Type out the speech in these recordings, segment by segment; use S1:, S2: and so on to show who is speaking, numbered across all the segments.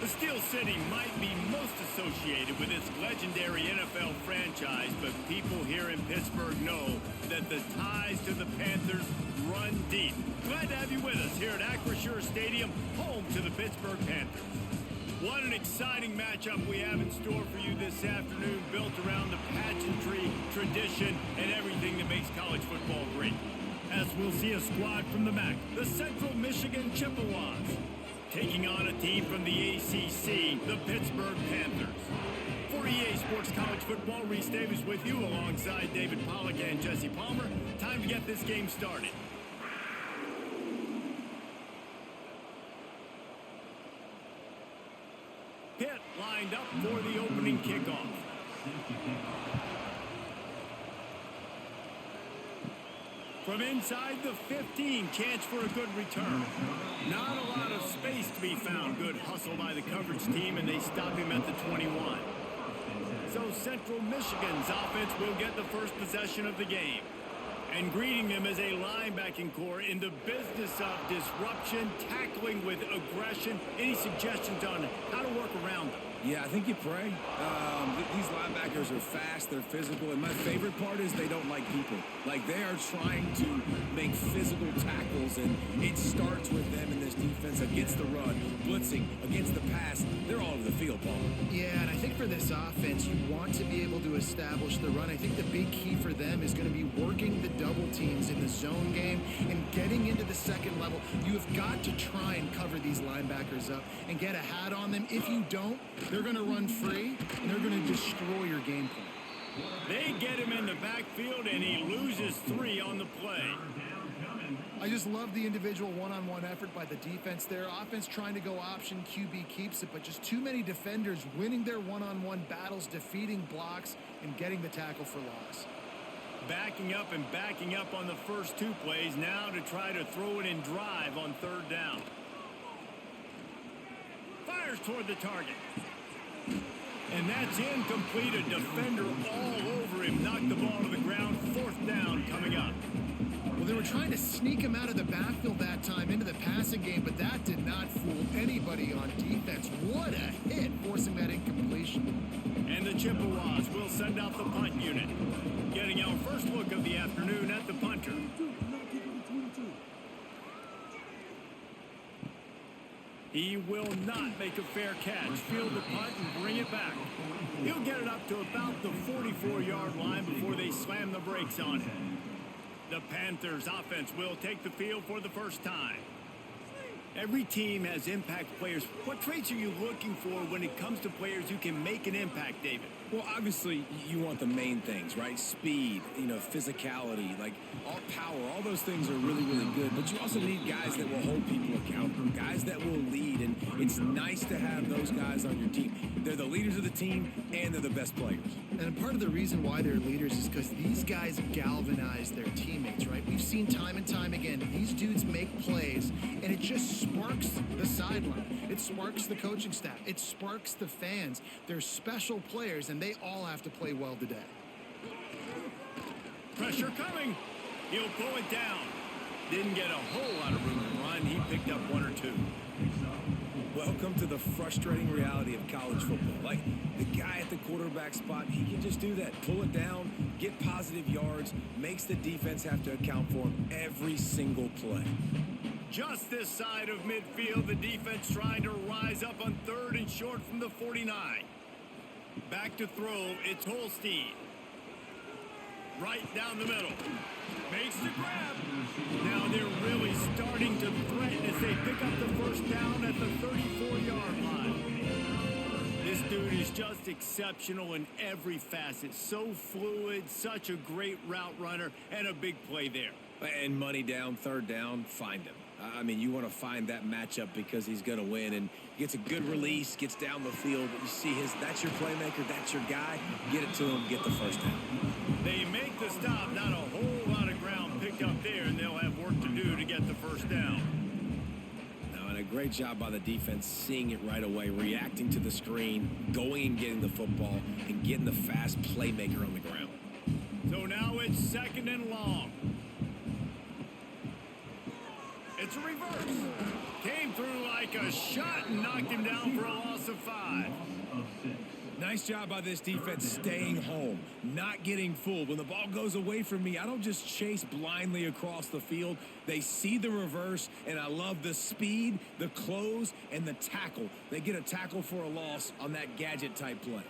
S1: The Steel City might be most associated with its legendary NFL franchise, but people here in Pittsburgh know that the ties to the Panthers run deep. Glad to have you with us here at Acrisure Stadium, home to the Pittsburgh Panthers. What an exciting matchup we have in store for you this afternoon, built around the pageantry, tradition, and everything that makes college football great. As we'll see a squad from the MAC, the Central Michigan Chippewas, taking on a team from the ACC, the Pittsburgh Panthers. For EA Sports College Football, Reese Davis with you alongside David Pollack and Jesse Palmer. Time to get this game started. Pitt lined up for the opening kickoff. From inside the 15, chance for a good return. Not a lot of space to be found. Good hustle by the coverage team, and they stop him at the 21. So Central Michigan's offense will get the first possession of the game. And greeting them is a linebacking core in the business of disruption, tackling with aggression. Any suggestions on how to work around them?
S2: Yeah, I think you pray. These linebackers are fast, they're physical, and my favorite part is they don't like people. Like, they are trying to make physical tackles, and it starts with them in this defense against the run, blitzing, against the pass. They're all over the field, Paul.
S3: Yeah, and I think for this offense, you want to be able to establish the run. I think the big key for them is going to be working the double teams in the zone game and getting into the second level. You have got to try and cover these linebackers up and get a hat on them. If you don't, they're going to run free, and they're going to destroy your game plan.
S1: They get him in the backfield, and he loses 3 on the play.
S3: I just love the individual one-on-one effort by the defense there. Offense trying to go option, QB keeps it, but just too many defenders winning their one-on-one battles, defeating blocks, and getting the tackle for loss.
S1: Backing up and backing up on the first 2 plays, now to try to throw it in drive on 3rd down. Fires toward the target. And that's incomplete. A defender all over him. Knocked the ball to the ground. 4th down coming up.
S3: Well, they were trying to sneak him out of the backfield that time into the passing game, but that did not fool anybody on defense. What a hit, forcing that incompletion.
S1: And the Chippewas will send out the punt unit. Getting our first look of the afternoon at the punter. He will not make a fair catch. Field the punt and bring it back. He'll get it up to about the 44-yard line before they slam the brakes on him. The Panthers offense will take the field for the first time. Every team has impact players. What traits are you looking for when it comes to players who can make an impact, David?
S2: Well, obviously, you want the main things, right? Speed, physicality, like all power, all those things are really, really good. But you also need guys that will hold people accountable, guys that will lead, and it's nice to have those guys on your team. They're the leaders of the team, and they're the best players.
S3: And part of the reason why they're leaders is because these guys galvanize their teammates, right? We've seen time and time again, these dudes make plays, and it just sparks the sideline. It sparks the coaching staff. It sparks the fans. They're special players, and they all have to play well today.
S1: Pressure coming. He'll pull it down. Didn't get a whole lot of room to run. He picked up 1 or 2.
S2: Welcome to the frustrating reality of college football. Like, the guy at the quarterback spot, he can just do that. Pull it down, get positive yards, makes the defense have to account for him every single play.
S1: Just this side of midfield, the defense trying to rise up on 3rd and short from the 49. Back to throw, it's Holstein. Right down the middle. Makes the grab. Now they're really starting to threaten as they pick up the first down at the 34-yard line. This dude is just exceptional in every facet. So fluid, such a great route runner, and a big play there.
S2: And money down, 3rd down, find him. I mean, you want to find that matchup because he's going to win, and gets a good release, gets down the field. You see that's your playmaker, that's your guy. Get it to him, get the first down.
S1: They make the stop, not a whole lot of ground picked up there, and they'll have work to do to get the first down.
S2: Now, and a great job by the defense, seeing it right away, reacting to the screen, going and getting the football, and getting the fast playmaker on the ground.
S1: So now it's 2nd and long. It's a reverse. Came through like a shot and knocked him down for a loss of 5.
S2: Nice job by this defense staying home, not getting fooled. When the ball goes away from me, I don't just chase blindly across the field. They see the reverse, and I love the speed, the close, and the tackle. They get a tackle for a loss on that gadget-type play.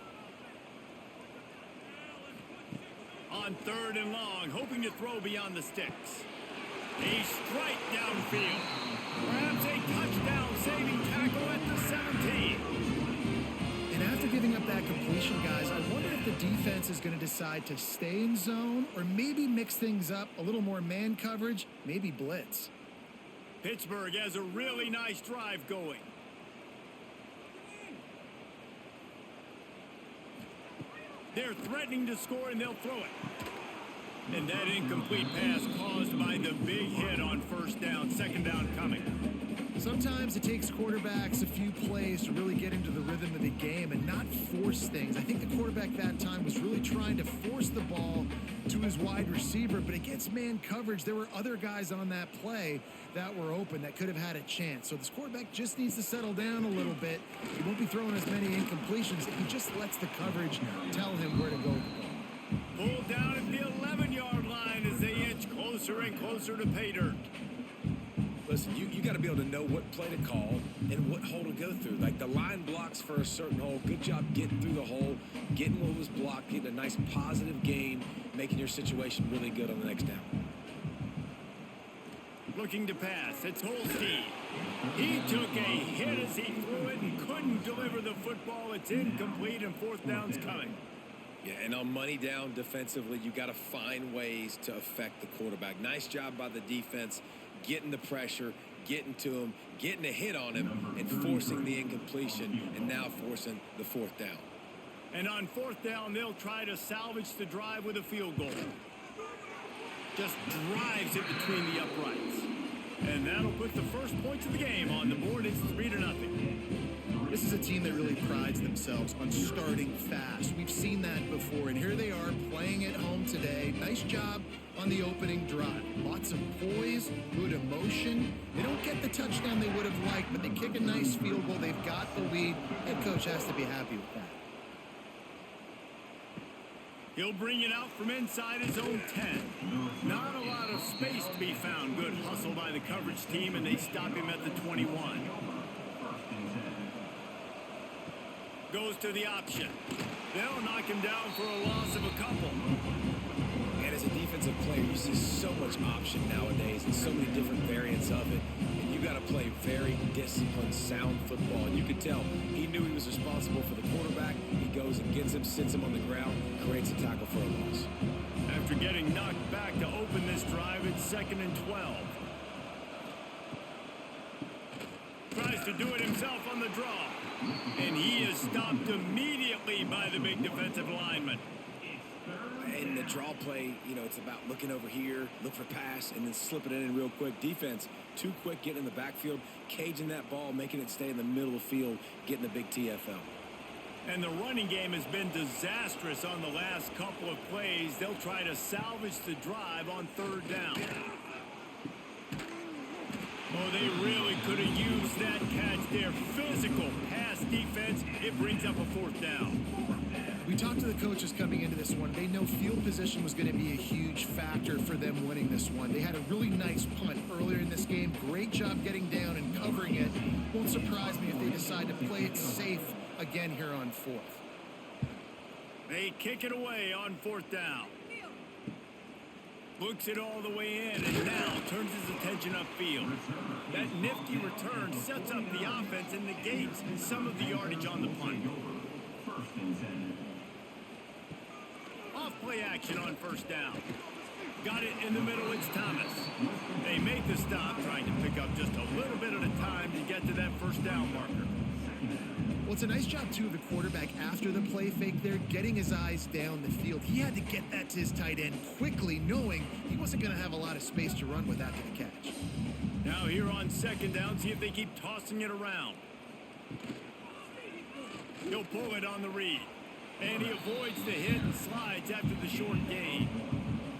S1: On 3rd and long, hoping to throw beyond the sticks. A strike downfield. Perhaps a touchdown-saving tackle at the 17.
S3: And after giving up that completion, guys, I wonder if the defense is going to decide to stay in zone or maybe mix things up, a little more man coverage, maybe blitz.
S1: Pittsburgh has a really nice drive going. They're threatening to score, and they'll throw it. And that incomplete pass caused by the big hit on 1st down, 2nd down coming.
S3: Sometimes it takes quarterbacks a few plays to really get into the rhythm of the game and not force things. I think the quarterback that time was really trying to force the ball to his wide receiver, but against man coverage, there were other guys on that play that were open that could have had a chance. So this quarterback just needs to settle down a little bit. He won't be throwing as many incompletions if he just lets the coverage tell him where to go with the ball.
S1: Pulled down at the 11-yard line as they inch closer and closer to pay dirt.
S2: Listen, you got to be able to know what play to call and what hole to go through. Like the line blocks for a certain hole. Good job getting through the hole, getting what was blocked, getting a nice positive gain, making your situation really good on the next down.
S1: Looking to pass. It's Holstein. He took a hit as he threw it and couldn't deliver the football. It's incomplete, and 4th down's coming.
S2: Yeah, and on money down defensively, you got to find ways to affect the quarterback. Nice job by the defense, getting the pressure, getting to him, getting a hit on him, and forcing the incompletion, and now forcing the 4th down.
S1: And on 4th down, they'll try to salvage the drive with a field goal. Just drives it between the uprights. And that'll put the first points of the game on the board. It's 3-0.
S3: This is a team that really prides themselves on starting fast. We've seen that before, and here they are playing at home today. Nice job on the opening drive. Lots of poise, good emotion. They don't get the touchdown they would have liked, but they kick a nice field goal. They've got the lead. Head coach has to be happy with that.
S1: He'll bring it out from inside his own 10. Not a lot of space to be found. Good hustle by the coverage team, and they stop him at the 21. Goes to the option. They'll knock him down for a loss of a couple.
S2: And as a defensive player, you see so much option nowadays and so many different variants of it. And you got to play very disciplined, sound football. And you could tell he knew he was responsible for the quarterback. He goes and gets him, sits him on the ground, creates a tackle for a loss.
S1: After getting knocked back to open this drive, it's 2nd and 12. Tries to do it himself on the draw. And he is stopped immediately by the big defensive lineman.
S2: And the draw play, you know, it's about looking over here, look for pass, and then slipping it in real quick. Defense, too quick, getting in the backfield, caging that ball, making it stay in the middle of the field, getting the big TFL.
S1: And the running game has been disastrous on the last couple of plays. They'll try to salvage the drive on 3rd down. Oh, they really could have used that catch there. Physical pass defense. It brings up a 4th down.
S3: We talked to the coaches coming into this one. They know field position was going to be a huge factor for them winning this one. They had a really nice punt earlier in this game. Great job getting down and covering it. Won't surprise me if they decide to play it safe again here on 4th.
S1: They kick it away on 4th down. Looks it all the way in and now turns his attention upfield. That nifty return sets up the offense and negates some of the yardage on the punt. Off play action on 1st down. Got it in the middle, it's Thomas. They make the stop, trying to pick up just a little bit at a time to get to that 1st down marker.
S3: Well, it's a nice job, too, of the quarterback after the play fake there, getting his eyes down the field. He had to get that to his tight end quickly, knowing he wasn't going to have a lot of space to run with after the catch.
S1: Now here on 2nd down, see if they keep tossing it around. He'll pull it on the read. And he avoids the hit and slides after the short gain.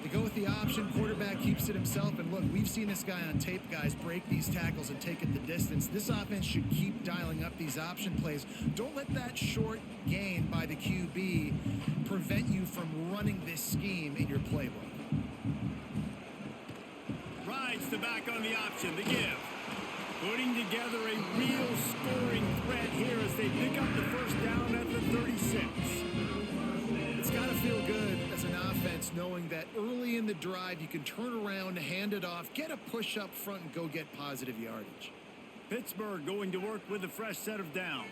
S3: The go with the option. Quarterback keeps it himself. And look, we've seen this guy on tape, guys, break these tackles and take it the distance. This offense should keep dialing up these option plays. Don't let that short gain by the QB prevent you from running this scheme in your playbook.
S1: Rides the back on the option, the give. Putting together a real scoring threat here as they pick up the first down at the 36.
S3: It's got to feel good as an offense knowing that early in the drive you can turn around, hand it off, get a push up front, and go get positive yardage.
S1: Pittsburgh going to work with a fresh set of downs.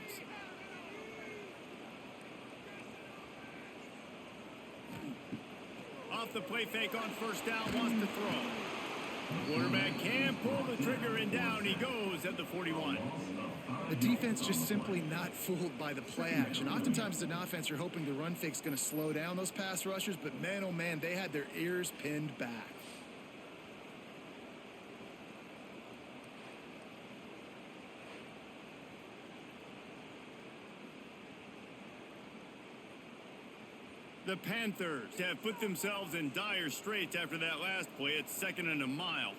S1: Off the play fake on first down, wants to throw. Quarterback can pull the trigger, and down he goes at the 41.
S3: The defense just simply not fooled by the play action. Oftentimes as an offense, you're hoping the run fake's going to slow down those pass rushers, but man, oh man, they had their ears pinned back.
S1: The Panthers have put themselves in dire straits after that last play. It's 2nd and a mile.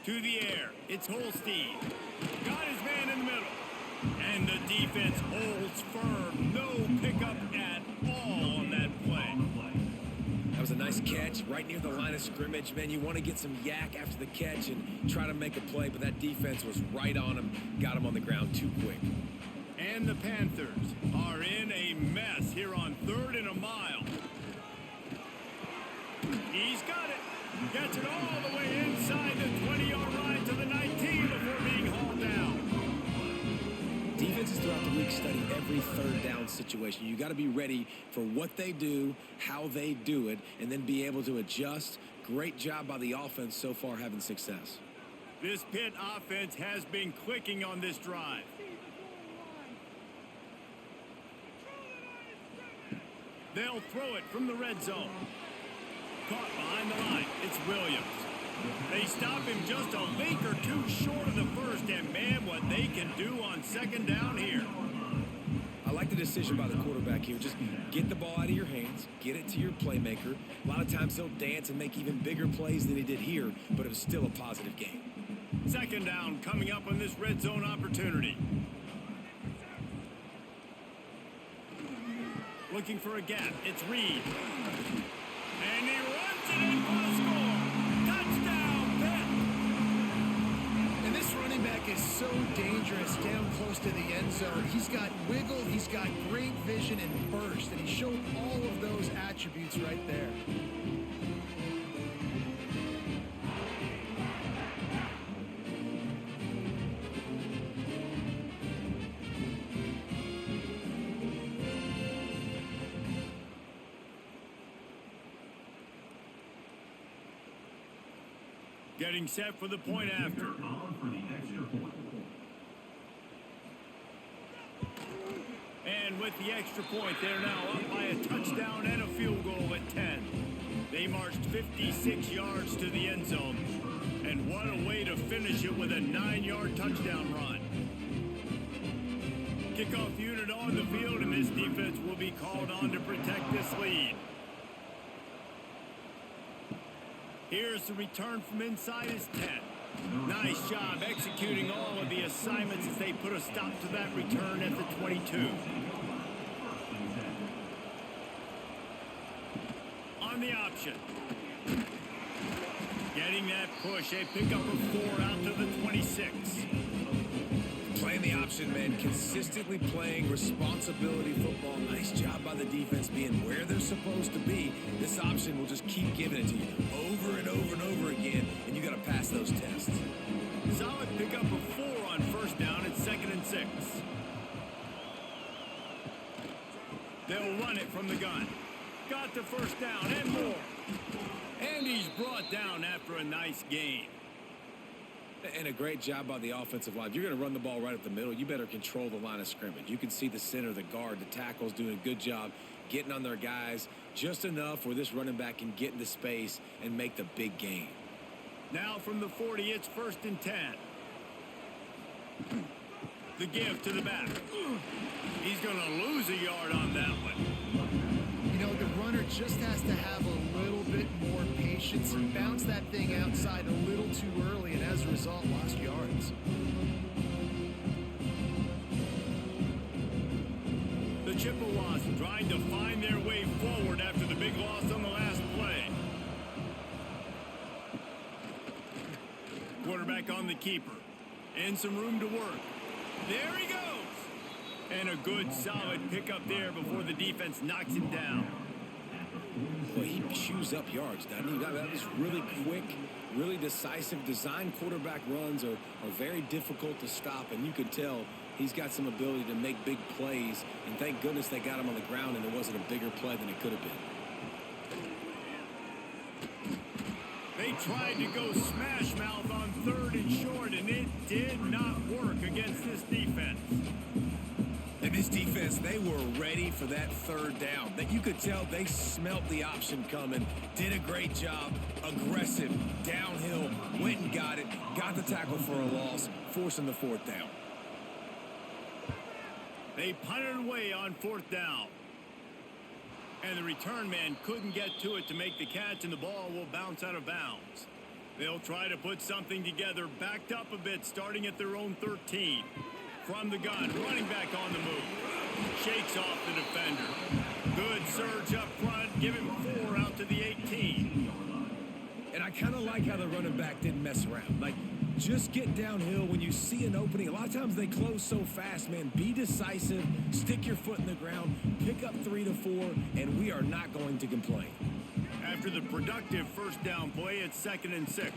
S1: To the air. It's Holstein. Got his man in the middle. And the defense holds firm. No pickup at all on that play.
S2: That was a nice catch right near the line of scrimmage. Man, you want to get some yak after the catch and try to make a play, but that defense was right on him. Got him on the ground too quick.
S1: And the Panthers are in a mess here on 3rd and a mile. He's got it. Gets it all the way inside the 20-yard line to the 19 before being hauled down.
S2: Defenses throughout the league study every third down situation. You got to be ready for what they do, how they do it, and then be able to adjust. Great job by the offense so far having success.
S1: This Pitt offense has been clicking on this drive. They'll throw it from the red zone. Caught behind the line. It's Williams. They stop him just a link or two short of the first, and man, what they can do on 2nd down here.
S2: I like the decision by the quarterback here. Just get the ball out of your hands, get it to your playmaker. A lot of times he'll dance and make even bigger plays than he did here, but it was still a positive game.
S1: 2nd down coming up on this red zone opportunity. Looking for a gap. It's Reed. And he runs it in for the score. Touchdown, Pitt.
S3: And this running back is so dangerous down close to the end zone. He's got wiggle, he's got great vision and burst, and he showed all of those attributes right there.
S1: Getting set for the point after. And with the extra point, they're now up by a touchdown and a field goal at 10. They marched 56 yards to the end zone. And what a way to finish it with a 9-yard touchdown run. Kickoff unit on the field, and this defense will be called on to protect this lead. Here's the return from inside his 10. Nice job executing all of the assignments as they put a stop to that return at the 22. On the option. Getting that push, a pickup of 4 out to the 26.
S2: Playing the option, man, consistently playing responsibility football. Nice job by the defense being where they're supposed to be. This option will just keep giving it to you over and over and over again, and you got to pass those tests.
S1: Solid pickup of 4 on first down at 2nd and 6. They'll run it from the gun. Got the first down and more. And he's brought down after a nice gain.
S2: And a great job by the offensive line. If you're going to run the ball right up the middle, you better control the line of scrimmage. You can see the center, the guard, the tackles doing a good job getting on their guys just enough where this running back can get into space and make the big gain.
S1: Now from the 40, it's 1st and 10. The give to the back. He's going to lose a yard on that one.
S3: You know, the runner just has to have a little bit more patience and bounce that thing outside a little too early, and as a result, lost yards.
S1: The Chippewas trying to find their way forward after the big loss on the last play. Quarterback on the keeper. And some room to work. There he goes. And a good, solid pickup there before the defense knocks him down.
S2: Well, he chews up yards, doesn't he? That was really quick, really decisive. Design quarterback runs are very difficult to stop, and you could tell he's got some ability to make big plays, and thank goodness they got him on the ground and it wasn't a bigger play than it could have been.
S1: They tried to go smash mouth on 3rd and short, and it did not work against this defense.
S2: And this defense, they were ready for that 3rd down. That you could tell they smelt the option coming, did a great job, aggressive, downhill, went and got it, got the tackle for a loss, forcing the 4th down.
S1: They punted away on 4th down. And the return man couldn't get to it to make the catch, and the ball will bounce out of bounds. They'll try to put something together, backed up a bit, starting at their own 13. From the gun, running back on the move. Shakes off the defender. Good surge up front, give him 4 out to the 18.
S2: And I kind of like how the running back didn't mess around. Like, just get downhill when you see an opening. A lot of times they close so fast, man. Be decisive, stick your foot in the ground, pick up 3 to 4, and we are not going to complain.
S1: After the productive 1st down play, it's 2nd and 6.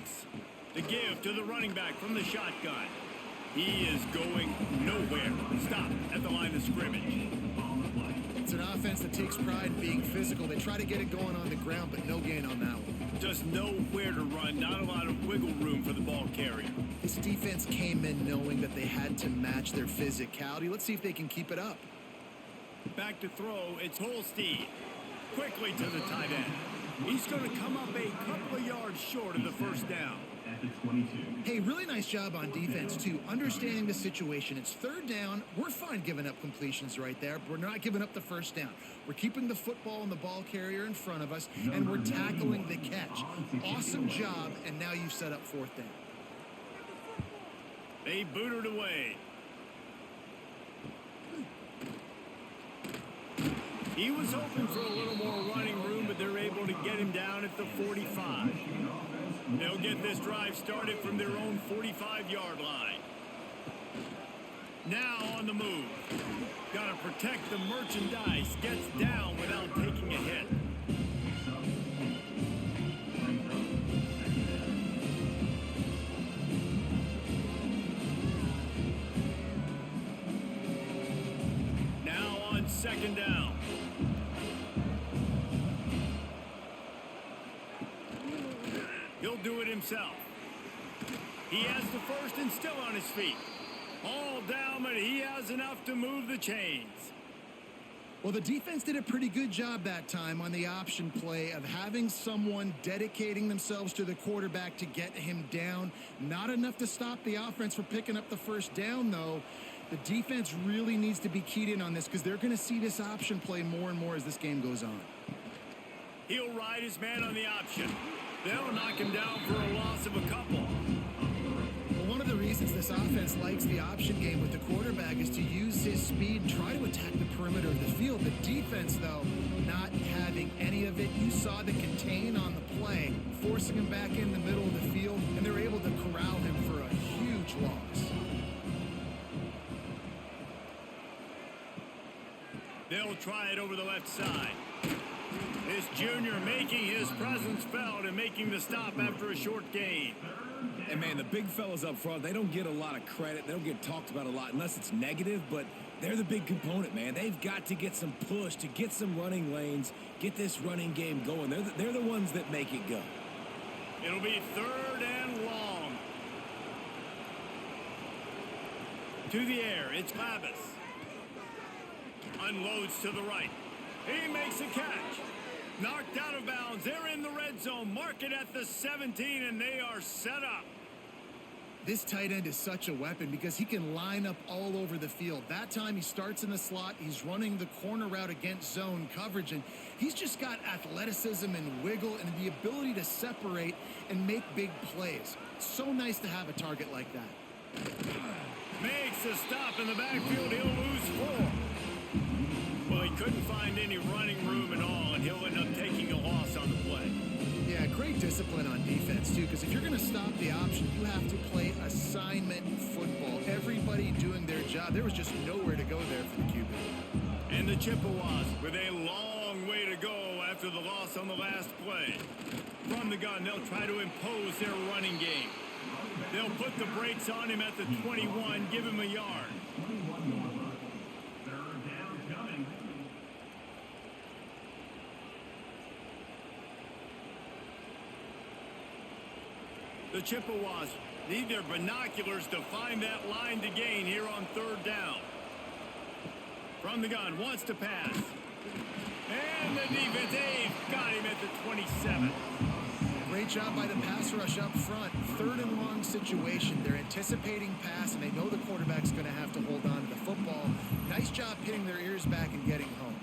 S1: The give to the running back from the shotgun. He is going nowhere. Stop at the line of scrimmage.
S3: It's an offense that takes pride in being physical. They try to get it going on the ground, but no gain on that one.
S1: Just nowhere to run. Not a lot of wiggle room for the ball carrier.
S3: This defense came in knowing that they had to match their physicality. Let's see if they can keep it up.
S1: Back to throw. It's Holstein. Quickly to the tight end. He's going to come up a couple of yards short of the 1st down.
S3: Hey, really nice job on defense, too. Understanding the situation. It's 3rd down. We're fine giving up completions right there. But we're not giving up the 1st down. We're keeping the football and the ball carrier in front of us, and we're tackling the catch. Awesome job, and now you've set up 4th down.
S1: They booted away. He was hoping for a little more running room, but they're able to get him down at the 45. They'll get this drive started from their own 45-yard line. Now on the move. Got to protect the merchandise. Gets down without taking a hit. Now on 2nd down. He'll do it himself. He has the 1st and still on his feet. All down, but he has enough to move the chains.
S3: Well, the defense did a pretty good job that time on the option play of having someone dedicating themselves to the quarterback to get him down. Not enough to stop the offense from picking up the 1st down, though. The defense really needs to be keyed in on this because they're going to see this option play more and more as this game goes on.
S1: He'll ride his man on the option. They'll knock him down for a loss of a couple.
S3: Well, one of the reasons this offense likes the option game with the quarterback is to use his speed and try to attack the perimeter of the field. The defense, though, not having any of it. You saw the contain on the play, forcing him back in the middle of the field, and they're able to corral him for a huge loss.
S1: They'll try it over the left side. This junior making his presence felt and making the stop after a short gain.
S2: And, man, the big fellas up front, they don't get a lot of credit. They don't get talked about a lot unless it's negative, but they're the big component, man. They've got to get some push, to get some running lanes, get this running game going. They're the ones that make it go.
S1: It'll be 3rd and long. To the air, it's Labus. Unloads to the right. He makes a catch. Knocked out of bounds. They're in the red zone. Mark it at the 17, and they are set up.
S3: This tight end is such a weapon because he can line up all over the field. That time he starts in the slot, he's running the corner route against zone coverage, and he's just got athleticism and wiggle and the ability to separate and make big plays. So nice to have a target like that.
S1: Makes a stop in the backfield. He'll lose 4. Well, he couldn't find any running room at all, and he'll end up taking a loss on the play.
S3: Yeah, great discipline on defense, too, because if you're going to stop the option, you have to play assignment football. Everybody doing their job. There was just nowhere to go there for the QB.
S1: And the Chippewas with a long way to go after the loss on the last play. From the gun, they'll try to impose their running game. They'll put the brakes on him at the 21, give him a yard. The Chippewas need their binoculars to find that line to gain here on 3rd down. From the gun, wants to pass. And the defense, they've got him at the 27.
S3: Great job by the pass rush up front. 3rd and long situation. They're anticipating pass, and they know the quarterback's going to have to hold on to the football. Nice job pinning their ears back and getting home.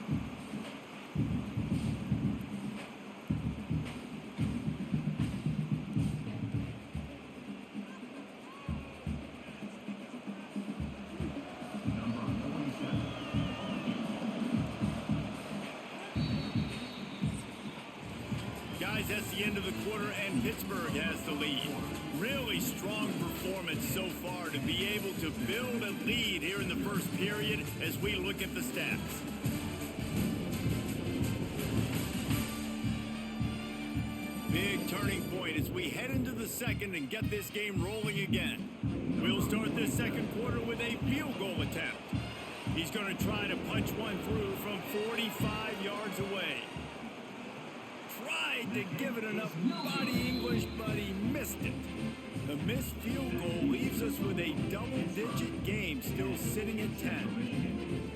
S1: That's the end of the quarter, and Pittsburgh has the lead. Really strong performance so far to be able to build a lead here in the first period as we look at the stats. Big turning point as we head into the second and get this game rolling again. We'll start this second quarter with a field goal attempt. He's going to try to punch one through from 45 yards away. To give it enough body English, but he missed it. The missed field goal leaves us with a double-digit game still sitting at 10.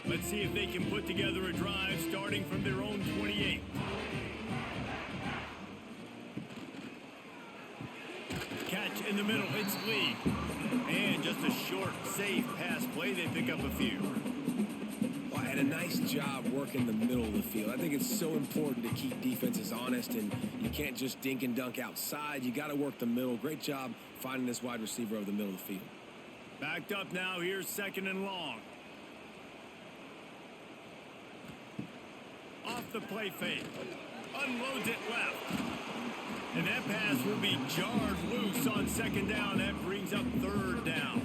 S1: Let's see if they can put together a drive starting from their own 28. Catch in the middle, it's Lee. And just a short, safe pass play, they pick up a few.
S2: And a nice job working the middle of the field. I think it's so important to keep defenses honest, and you can't just dink and dunk outside. You got to work the middle. Great job finding this wide receiver over the middle of the field.
S1: Backed up now. Here's 2nd and long. Off the play fake. Unloads it left. And that pass will be jarred loose on 2nd down. That brings up 3rd down.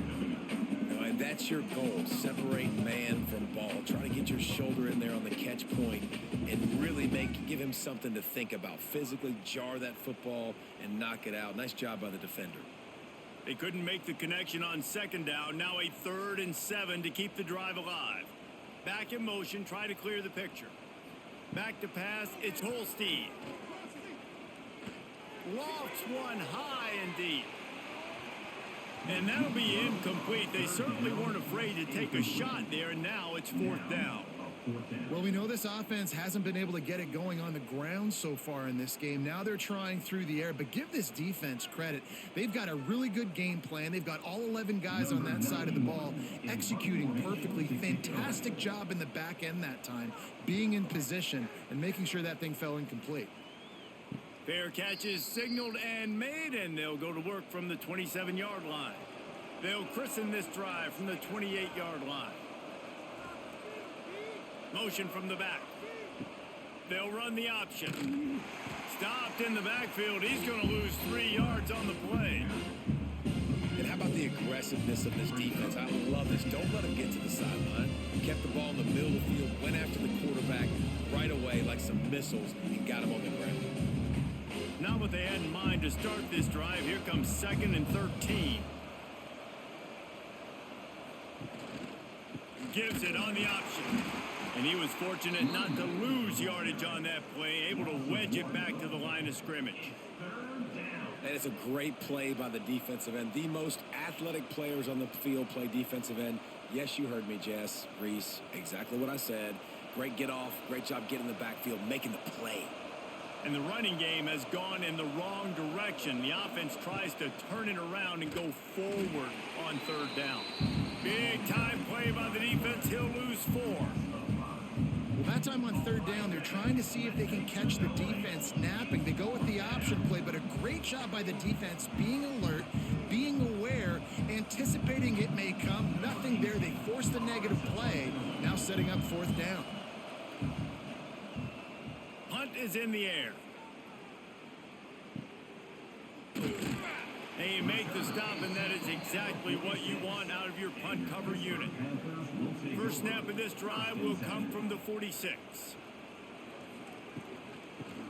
S2: And that's your goal. Separate man from ball. Try to get your shoulder in there on the catch point and really give him something to think about. Physically jar that football and knock it out. Nice job by the defender.
S1: They couldn't make the connection on 2nd down. Now a 3rd and 7 to keep the drive alive. Back in motion. Try to clear the picture. Back to pass. It's Holstein. Lofts one high and deep. And that'll be incomplete. They certainly weren't afraid to take a shot there, and now it's 4th down.
S3: Well, we know this offense hasn't been able to get it going on the ground so far in this game. Now they're trying through the air, but give this defense credit. They've got a really good game plan. They've got all 11 guys on that side of the ball executing perfectly. Fantastic job in the back end that time, being in position and making sure that thing fell incomplete.
S1: Fair catch is signaled and made, and they'll go to work from the 27-yard line. They'll christen this drive from the 28-yard line. Motion from the back. They'll run the option. Stopped in the backfield. He's going to lose 3 yards on the play.
S2: And how about the aggressiveness of this defense? I love this. Don't let him get to the sideline. Kept the ball in the middle of the field, went after the quarterback right away like some missiles, and got him on the ground.
S1: Not what they had in mind to start this drive. Here comes 2nd and 13. Gives it on the option. And he was fortunate not to lose yardage on that play, able to wedge it back to the line of scrimmage.
S2: And it's a great play by the defensive end. The most athletic players on the field play defensive end. Yes, you heard me, Jess, Reese. Exactly what I said. Great get off. Great job getting in the backfield, making the play.
S1: And the running game has gone in the wrong direction. The offense tries to turn it around and go forward on third down. Big time play by the defense. He'll lose 4.
S3: Well, that time on third down, they're trying to see if they can catch the defense napping. They go with the option play, but a great job by the defense being alert, being aware, anticipating it may come. Nothing there. They forced a negative play. Now setting up fourth down.
S1: Punt is in the air. And you make the stop, and that is exactly what you want out of your punt cover unit. First snap of this drive will come from the 46.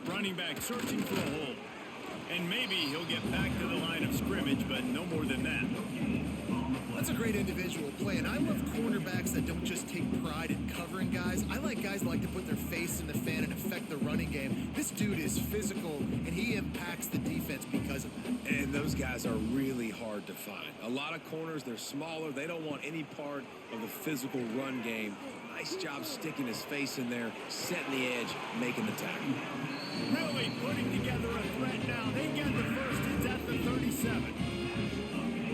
S1: Running back searching for a hole. And maybe he'll get back to the line of scrimmage, but no more than that.
S3: That's a great individual play, and I love cornerbacks that don't just take pride in covering guys. I like guys that like to put their face in the fan and affect the running game. This dude is physical, and he impacts the defense because of that.
S2: And those guys are really hard to find. A lot of corners, they're smaller. They don't want any part of the physical run game. Nice job sticking his face in there, setting the edge, making the tackle.
S1: Really putting together a threat now. They get the first. It's at the 37.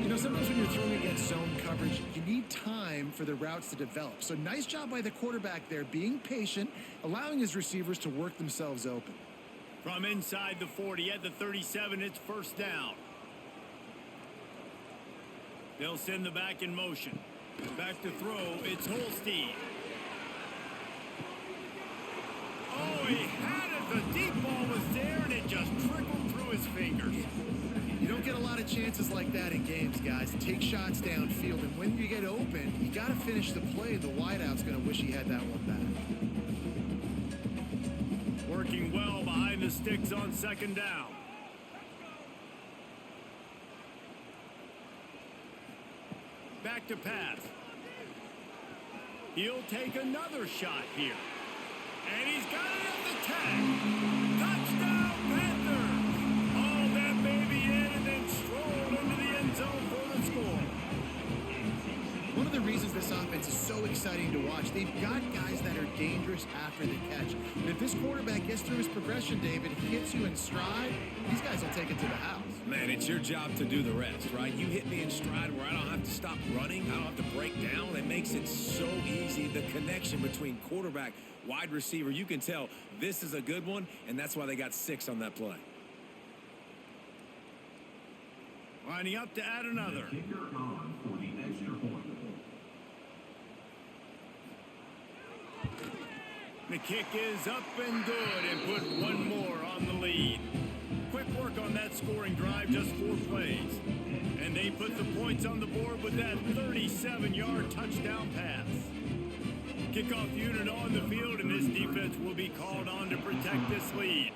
S3: You know, sometimes when you're throwing against zone coverage, you need time for the routes to develop. So nice job by the quarterback there, being patient, allowing his receivers to work themselves open.
S1: From inside the 40 at the 37, it's first down. They'll send the back in motion. Back to throw, it's Holstein. Oh, he had it. The deep ball was there, and it just trickled through his fingers.
S3: You don't get a lot of chances like that in games, guys. Take shots downfield, and when you get open, you got to finish the play. The wideout's going to wish he had that one back.
S1: Working well behind the sticks on second down. Back to pass. He'll take another shot here. And he's got it at the 10. Touchdown, Panthers! All that baby in and then strolled into the end zone for the score.
S3: One of the reasons this offense is so exciting to watch, they've got guys that are dangerous after the catch. And if this quarterback gets through his progression, David, hits you in stride, these guys will take it to the house.
S2: Man, it's your job to do the rest, right? You hit me in stride where I don't have to stop running. I don't have to break down. It makes it so easy. The connection between quarterback, wide receiver, you can tell this is a good one, and that's why they got 6 on that play.
S1: Lining up to add another. The kick is up and good, and put one more on the lead. Quick work on that scoring drive, just 4 plays. And they put the points on the board with that 37-yard touchdown pass. Kickoff unit on the field, and this defense will be called on to protect this lead.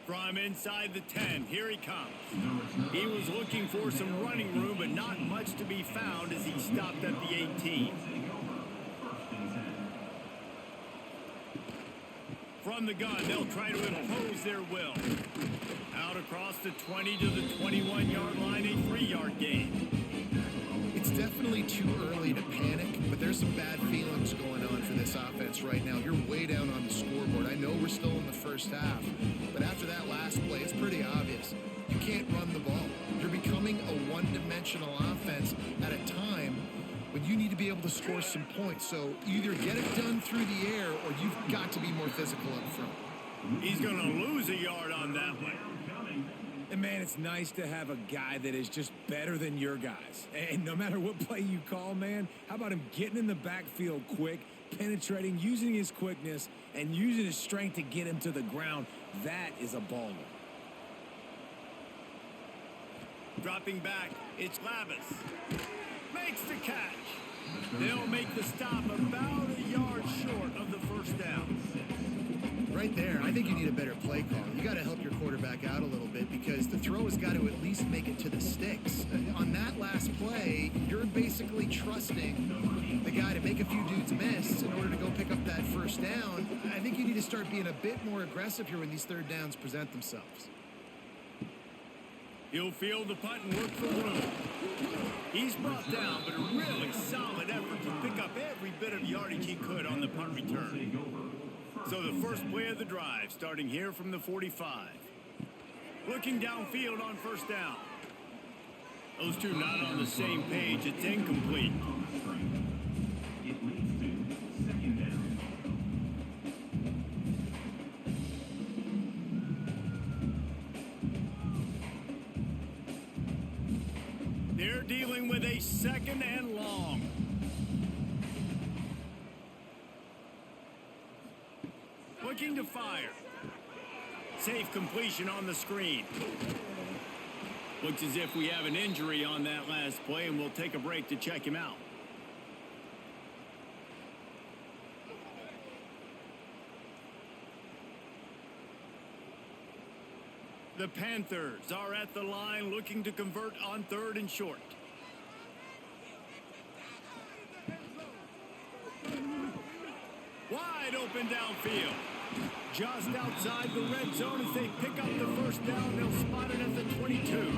S1: From inside the 10, here he comes. He was looking for some running room, but not much to be found as he stopped at the 18. From the gun, they'll try to impose their will. Out across the 20 to the 21-yard line, a 3-yard gain.
S3: It's definitely too early to panic, but there's some bad feelings going on for this offense right now. You're way down on the scoreboard. I know we're still in the first half, but after that last play, it's pretty obvious. You can't run the ball. You're becoming a one-dimensional offense at a time when you need to be able to score some points. So either get it done through the air or you've got to be more physical up front.
S1: He's going to lose a yard on that one.
S2: And, man, it's nice to have a guy that is just better than your guys. And no matter what play you call, man, how about him getting in the backfield quick, penetrating, using his quickness, and using his strength to get him to the ground? That is a baller.
S1: Dropping back, it's Lavis. Makes the catch. They'll make the stop about a yard short of the first down.
S3: Right there, I think you need a better play call. You got to help your quarterback out a little bit because the throw has got to at least make it to the sticks. On that last play, you're basically trusting the guy to make a few dudes miss in order to go pick up that first down. I think you need to start being a bit more aggressive here when these third downs present themselves.
S1: He'll field the punt and look for room. He's brought down, but a really solid effort to pick up every bit of yardage he could on the punt return. So the first play of the drive, starting here from the 45. Looking downfield on first down. Those two not on the same page. It's incomplete. They're dealing with a second and long. Looking to fire. Safe completion on the screen. Looks as if we have an injury on that last play, and we'll take a break to check him out. The Panthers are at the line looking to convert on 3rd and short. Wide open downfield. Just outside the red zone as they pick up the first down. They'll spot it at the 22.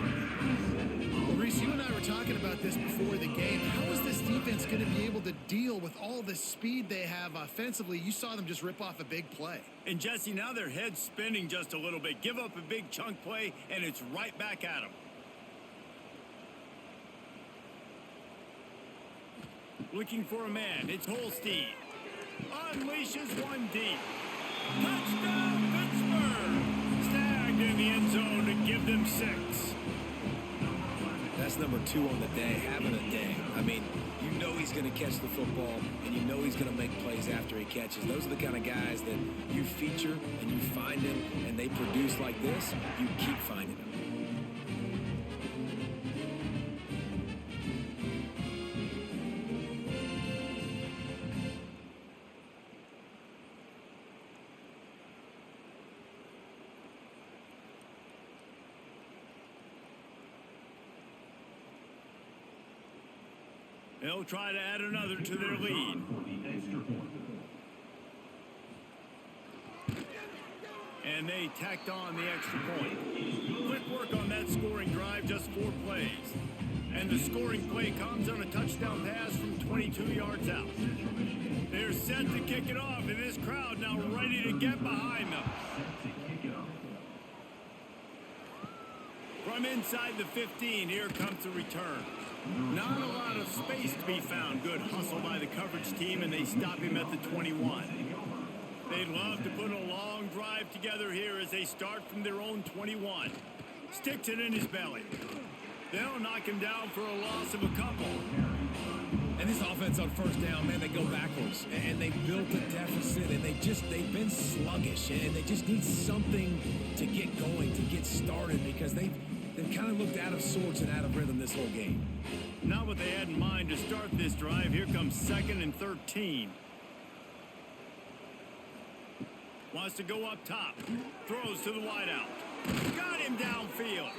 S3: Well, Reese, you and I were talking about this before the game. How is this defense going to be able to deal with all the speed they have offensively? You saw them just rip off a big play.
S1: And, Jesse, now their head's spinning just a little bit. Give up a big chunk play, and it's right back at them. Looking for a man. It's Holstein. Unleashes one deep. Touchdown, Pittsburgh! Snagged in the end zone to give them 6.
S2: That's number 2 on the day, having a day. I mean, you know he's going to catch the football, and you know he's going to make plays after he catches. Those are the kind of guys that you feature, and you find them, and they produce like this, you keep finding them.
S1: They'll try to add another to their lead. And they tacked on the extra point. Quick work on that scoring drive, just 4 plays. And the scoring play comes on a touchdown pass from 22 yards out. They're set to kick it off, and this crowd now ready to get behind them. From inside the 15, here comes the return. Not a lot of space to be found. Good hustle by the coverage team, and they stop him at the 21. They'd love to put a long drive together here as they start from their own 21. Sticks it in his belly. They'll knock him down for a loss of a couple.
S2: And this offense on first down, man, they go backwards. And they built a deficit, and they've been sluggish. And they just need something to get going, to get started, because they've kind of looked out of sorts and out of rhythm this whole game.
S1: Not what they had in mind to start this drive. Here comes 2nd and 13. Wants to go up top. Throws to the wideout. Got him downfield.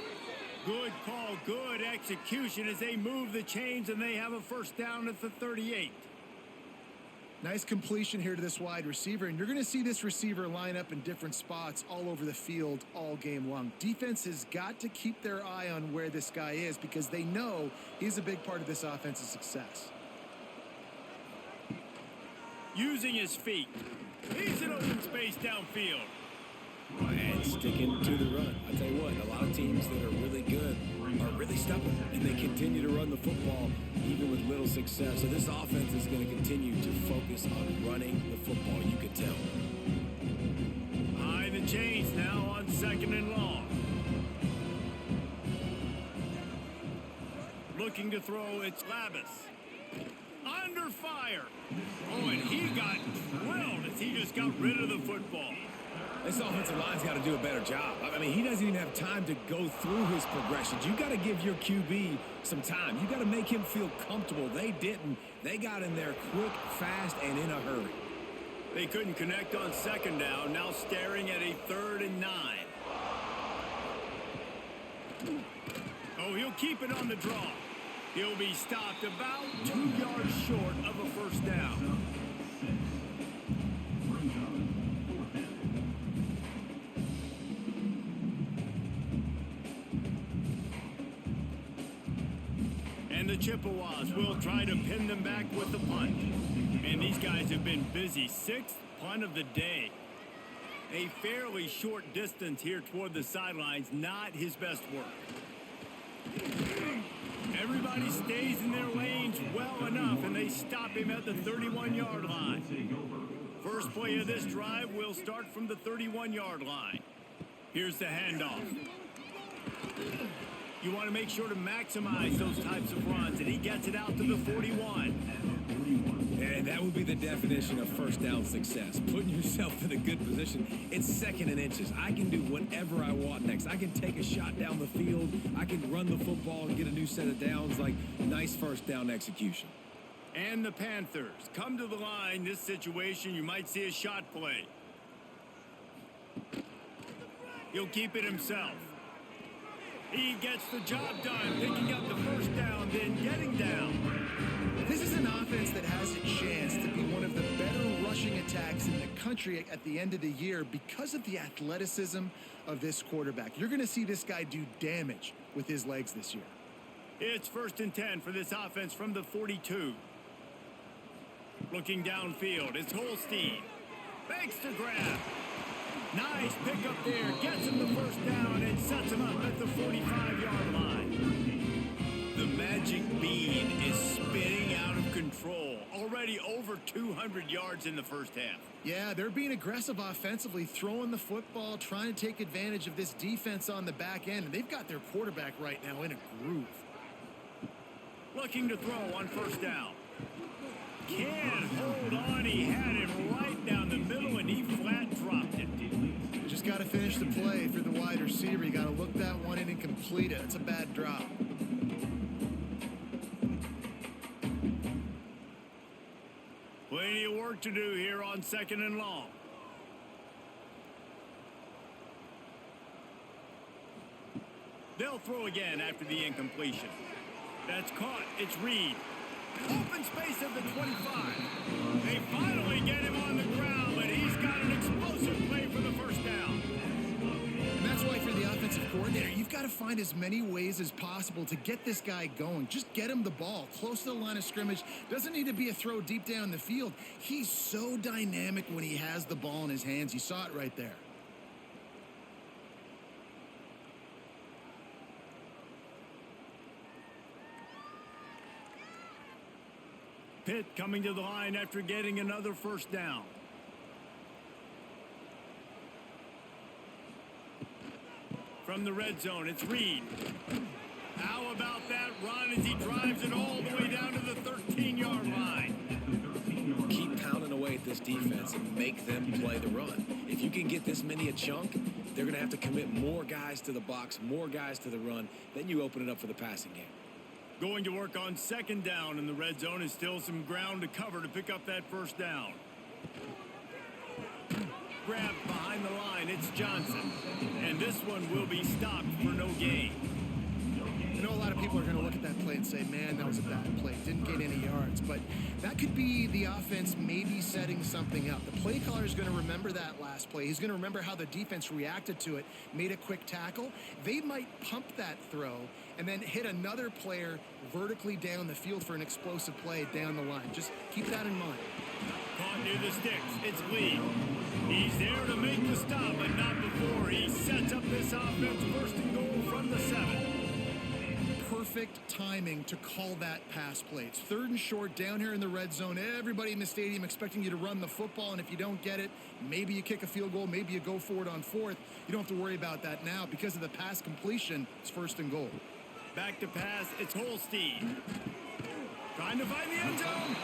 S1: Good call, good execution as they move the chains, and they have a first down at the 38.
S3: Nice completion here to this wide receiver, and you're going to see this receiver line up in different spots all over the field all game long. Defense has got to keep their eye on where this guy is because they know he's a big part of this offense's success.
S1: Using his feet. He's in open space downfield.
S2: And sticking to the run. I tell you what, a lot of teams that are really good are really stubborn, and they continue to run the football even with little success. So this offense is going to continue to focus on running the football. You could tell.
S1: High the chains now on 2nd and long. Looking to throw, it's Labus. Under fire. Oh, and he got drilled as he just got rid of the football.
S2: This offensive line's got to do a better job. I mean, he doesn't even have time to go through his progressions. You got to give your QB some time. You got to make him feel comfortable. They didn't. They got in there quick, fast, and in a hurry.
S1: They couldn't connect on 2nd down. Now staring at a 3rd and 9. Oh, he'll keep it on the draw. He'll be stopped about 2 yards short of a first down. And the Chippewas will try to pin them back with the punt. And these guys have been busy. 6th punt of the day. A fairly short distance here toward the sidelines, not his best work. Everybody stays in their lanes well enough, and they stop him at the 31-yard line. First play of this drive will start from the 31-yard line. Here's the handoff. You want to make sure to maximize those types of runs, and he gets it out to the 41.
S2: And that would be the definition of first down success. Putting yourself in a good position. It's second and inches. I can do whatever I want next. I can take a shot down the field. I can run the football and get a new set of downs. Like, nice first down execution.
S1: And the Panthers come to the line. This situation, you might see a shot play. He'll keep it himself. He gets the job done, picking up the first down, then getting down.
S3: This is an offense that has a chance to be one of the better rushing attacks in the country at the end of the year because of the athleticism of this quarterback. You're going to see this guy do damage with his legs this year.
S1: It's 1st and 10 for this offense from the 42. Looking downfield, it's Holstein. Makes the grab. Nice pickup there. Gets him the first down and sets him up at the 45-yard line. The magic bean is spinning out of control. Already over 200 yards in the first half.
S3: Yeah, they're being aggressive offensively, throwing the football, trying to take advantage of this defense on the back end. And they've got their quarterback right now in a groove.
S1: Looking to throw on first down. Can't hold on. He had it right down the middle, and he flat dropped it.
S3: Just got to finish the play for the wide receiver. You got to look that one in and complete it. It's a bad drop.
S1: Plenty of work to do here on 2nd and long. They'll throw again after the incompletion. That's caught. It's Reed. Open space at the 25. They finally get him on the ground, but he's got an explosive play for the first down.
S3: And that's why for the offensive coordinator, you've got to find as many ways as possible to get this guy going. Just get him the ball close to the line of scrimmage. Doesn't need to be a throw deep down the field. He's so dynamic when he has the ball in his hands. You saw it right there.
S1: Pitt coming to the line after getting another first down. From the red zone, it's Reed. How about that run as he drives it all the way down to the 13-yard line?
S2: Keep pounding away at this defense and make them play the run. If you can get this many a chunk, they're going to have to commit more guys to the box, more guys to the run. Then you open it up for the passing game.
S1: Going to work on 2nd down in the red zone is still some ground to cover to pick up that first down. Grabbed behind the line, it's Johnson. And this one will be stopped for no gain.
S3: I know a lot of people are going to look at that play and say, man, that was a bad play. Didn't gain any yards. But that could be the offense maybe setting something up. The play caller is going to remember that last play. He's going to remember how the defense reacted to it, made a quick tackle. They might pump that throw and then hit another player vertically down the field for an explosive play down the line. Just keep that in mind.
S1: Caught near the sticks. It's Lee. He's there to make the stop, but not before. He sets up this offense 1st and goal from the 7.
S3: Perfect timing to call that pass play. It's 3rd and short down here in the red zone. Everybody in the stadium expecting you to run the football, and if you don't get it, maybe you kick a field goal, maybe you go for it on 4th. You don't have to worry about that now. Because of the pass completion, it's 1st and goal.
S1: Back to pass, it's Holstein. Trying to find the end zone.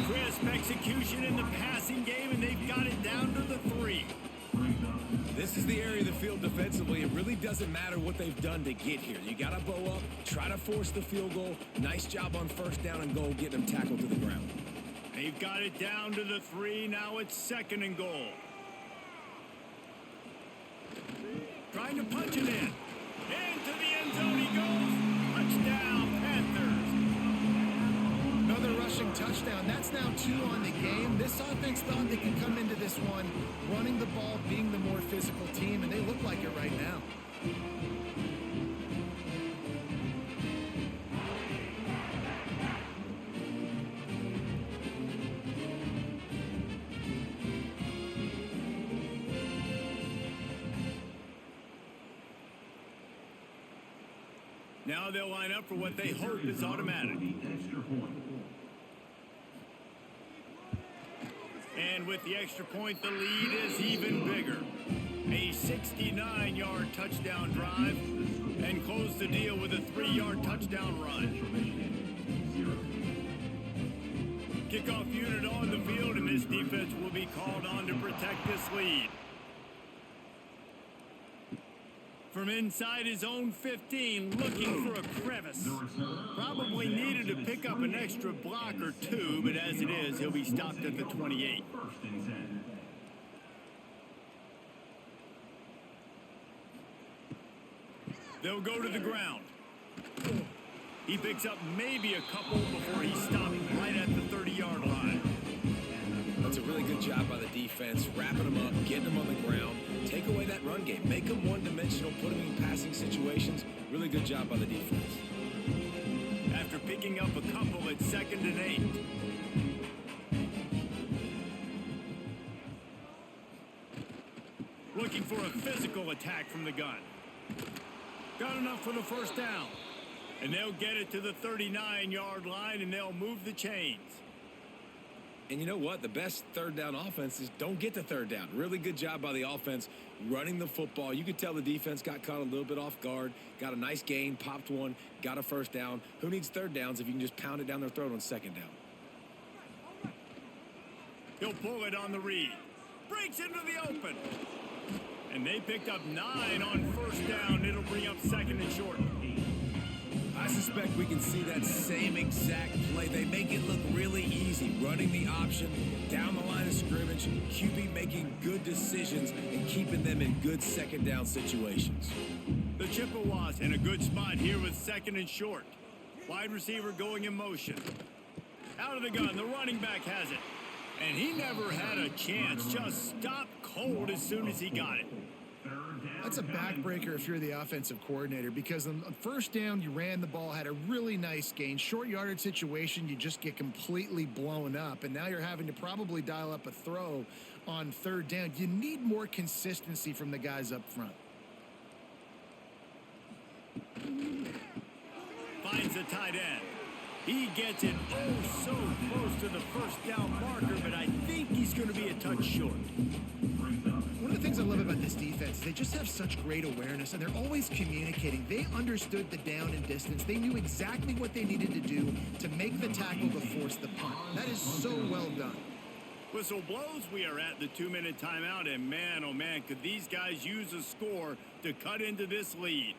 S1: Crisp execution in the passing game, and they've got it down to the 3.
S2: This is the area of the field defensively. It really doesn't matter what they've done to get here. You got to bow up, try to force the field goal. Nice job on 1st down and goal, getting them tackled to the ground.
S1: They've got it down to the 3. Now it's 2nd and goal. Trying to punch it in. Into the end zone he goes. Touchdown, Panthers.
S3: Another rushing touchdown. That's now 2 on the game. This offense thought they could come into this one running the ball, being the more physical team, and they look like it right now.
S1: Now they'll line up for what they hope is automatic. And with the extra point, the lead is even bigger. A 69-yard touchdown drive and close the deal with a 3-yard touchdown run. Kickoff unit on the field, and this defense will be called on to protect this lead. From inside his own 15, looking for a crevice. Probably needed to pick up an extra block or two, but as it is, he'll be stopped at the 28. They'll go to the ground. He picks up maybe a couple before he's stopped right at the 30-yard line.
S2: That's a really good job by the defense, wrapping them up, getting them on the ground, take away that run game, make them one-dimensional, put them in passing situations. Really good job by the defense.
S1: After picking up a couple, it's 2nd and 8. Looking for a physical attack from the gun. Got enough for the first down. And they'll get it to the 39-yard line, and they'll move the chains.
S2: And you know what? The best third down offense is don't get to third down. Really good job by the offense running the football. You could tell the defense got caught a little bit off guard, got a nice gain, popped one, got a first down. Who needs third downs if you can just pound it down their throat on second down?
S1: He'll pull it on the read. Breaks into the open. And they picked up 9 on first down. It'll bring up 2nd and short.
S2: I suspect we can see that same exact play. They make it look really easy, running the option down the line of scrimmage, QB making good decisions and keeping them in good second down situations.
S1: The Chippewas in a good spot here with 2nd and short. Wide receiver going in motion. Out of the gun, the running back has it. And he never had a chance, just stopped cold as soon as he got it.
S3: That's a backbreaker if you're the offensive coordinator, because on first down, you ran the ball, had a really nice gain. Short yardage situation, you just get completely blown up, and now you're having to probably dial up a throw on third down. You need more consistency from the guys up front.
S1: Finds the tight end. He gets it oh so close to the first down marker, but I think he's going to be a touch short.
S3: One of the things I love about this defense is they just have such great awareness, and they're always communicating. They understood the down and distance. They knew exactly what they needed to do to make the tackle to force the punt. That is so well done.
S1: Whistle blows. We are at the 2-minute timeout, and man, oh man, could these guys use a score to cut into this lead.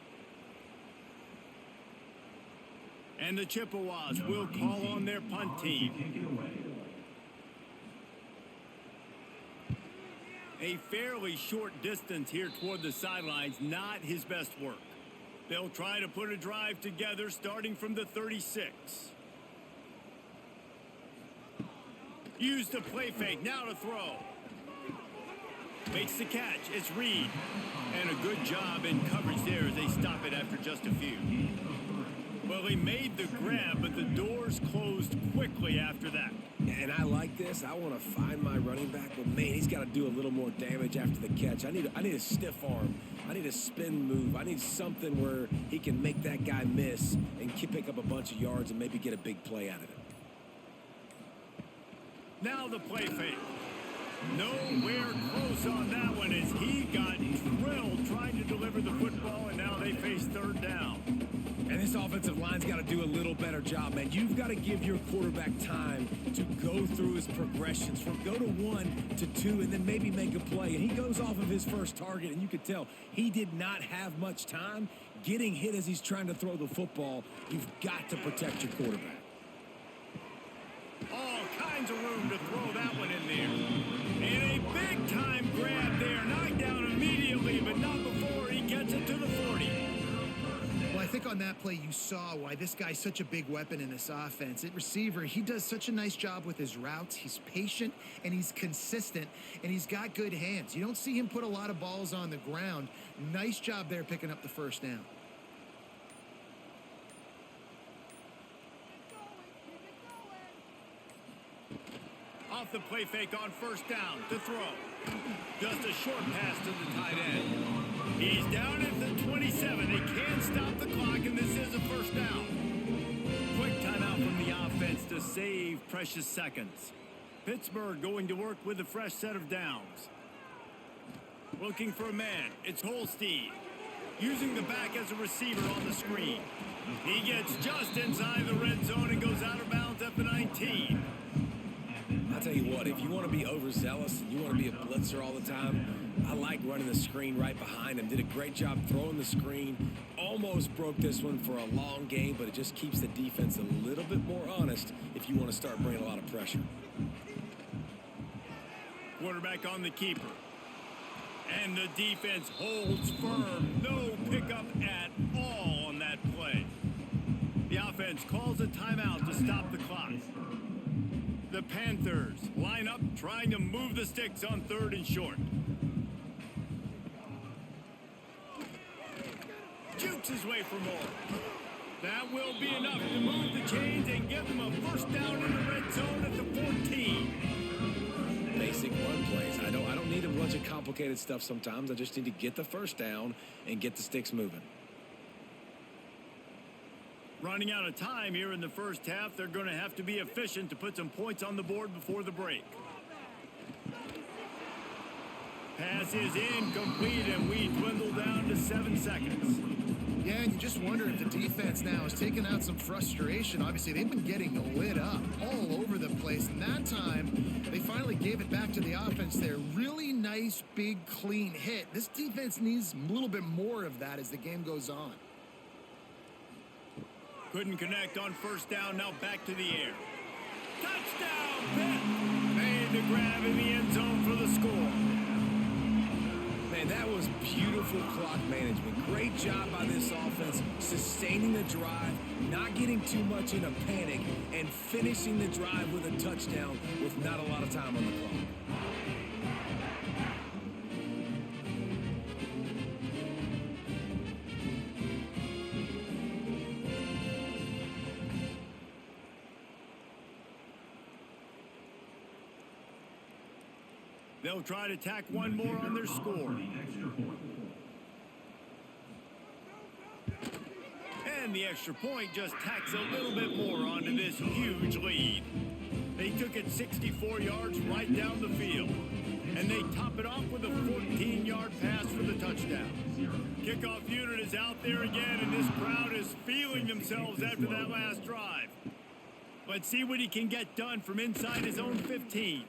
S1: And the Chippewas will call on their punt team. A fairly short distance here toward the sidelines, not his best work. They'll try to put a drive together starting from the 36. Use the play fake, now to throw. Makes the catch, it's Reed. And a good job in coverage there as they stop it after just a few. Well, he made the grab, but the doors closed quickly after that.
S2: And I like this. I want to find my running back, but man, he's got to do a little more damage after the catch. I need a stiff arm. I need a spin move. I need something where he can make that guy miss and pick up a bunch of yards and maybe get a big play out of it.
S1: Now the play fake. Nowhere close on that one as he got drilled trying to deliver the football, and now they face third down.
S2: And this offensive line's got to do a little better job, man. You've got to give your quarterback time to go through his progressions from go to 1 to 2 and then maybe make a play. And he goes off of his first target, and you could tell he did not have much time getting hit as he's trying to throw the football. You've got to protect your quarterback.
S1: All kinds of room to throw that one in there. And a big-time grab there. Knocked down immediately, but not before he gets it to the 40.
S3: Well, I think on that play you saw why this guy's such a big weapon in this offense. At receiver, he does such a nice job with his routes. He's patient, and he's consistent, and he's got good hands. You don't see him put a lot of balls on the ground. Nice job there picking up the first down.
S1: Off the play fake on first down to throw. Just a short pass to the tight end. He's down at the 27. They can't stop the clock, and this is a first down. Quick timeout from the offense to save precious seconds. Pittsburgh going to work with a fresh set of downs. Looking for a man. It's Holstein. Using the back as a receiver on the screen. He gets just inside the red zone and goes out of bounds at the 19.
S2: I'll tell you what, if you want to be overzealous, you want to be a blitzer all the time, I like running the screen right behind him. Did a great job throwing the screen. Almost broke this one for a long game, but it just keeps the defense a little bit more honest if you want to start bringing a lot of pressure.
S1: Quarterback on the keeper. And the defense holds firm. No pickup at all on that play. The offense calls a timeout to stop the clock. The Panthers line up trying to move the sticks on 3rd and short. Jukes his way for more. That will be enough to move the chains and give them a first down in the red zone at the 14.
S2: Basic run plays. I don't need a bunch of complicated stuff sometimes. I just need to get the first down and get the sticks moving.
S1: Running out of time here in the first half. They're going to have to be efficient to put some points on the board before the break. Pass is incomplete, and we dwindle down to 7 seconds.
S3: Yeah, and you just wonder if the defense now is taking out some frustration. Obviously, they've been getting lit up all over the place. And that time, they finally gave it back to the offense there. Really nice, big, clean hit. This defense needs a little bit more of that as the game goes on.
S1: Couldn't connect on first down. Now back to the air. Touchdown, Pitt! Made the grab in the end zone for the score.
S2: Man, that was beautiful clock management. Great job by this offense, sustaining the drive, not getting too much in a panic, and finishing the drive with a touchdown with not a lot of time on the clock.
S1: They'll try to tack one more on their score. And the extra point just tacks a little bit more onto this huge lead. They took it 64 yards right down the field. And they top it off with a 14-yard pass for the touchdown. Kickoff unit is out there again, and this crowd is feeling themselves after that last drive. Let's see what he can get done from inside his own 15.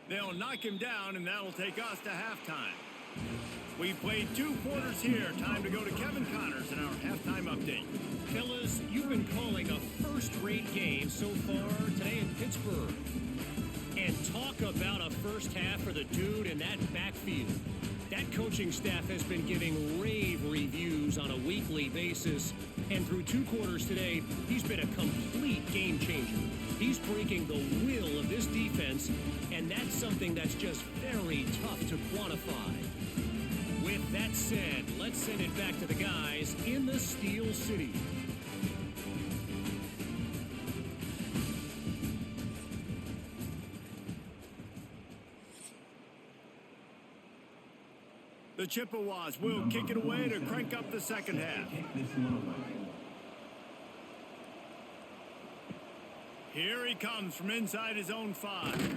S1: They'll knock him down, and that'll take us to halftime. We've played 2 quarters here. Time to go to Kevin Connors in our halftime update.
S4: Fellas, you've been calling a first-rate game so far today in Pittsburgh. And talk about a first half for the dude in that backfield. That coaching staff has been giving rave reviews on a weekly basis. And through 2 quarters today, he's been a complete game changer. He's breaking the will of this defense, and that's something that's just very tough to quantify. With that said, let's send it back to the guys in the Steel City.
S1: The Chippewas will kick it away to crank up the second half. Here he comes from inside his own 5.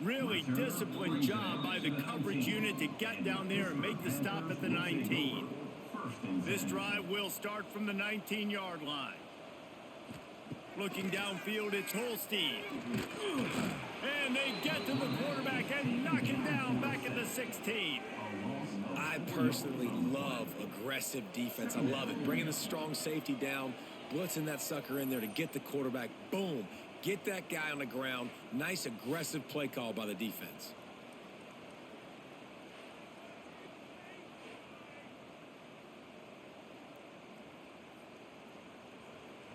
S1: Really disciplined job by the coverage unit to get down there and make the stop at the 19. This drive will start from the 19-yard line. Looking downfield, it's Holstein. And they get to the quarterback and knock him down back at the 16.
S2: I personally love aggressive defense. I love it. Bringing a strong safety down, blitzing that sucker in there to get the quarterback. Boom. Get that guy on the ground. Nice aggressive play call by the defense.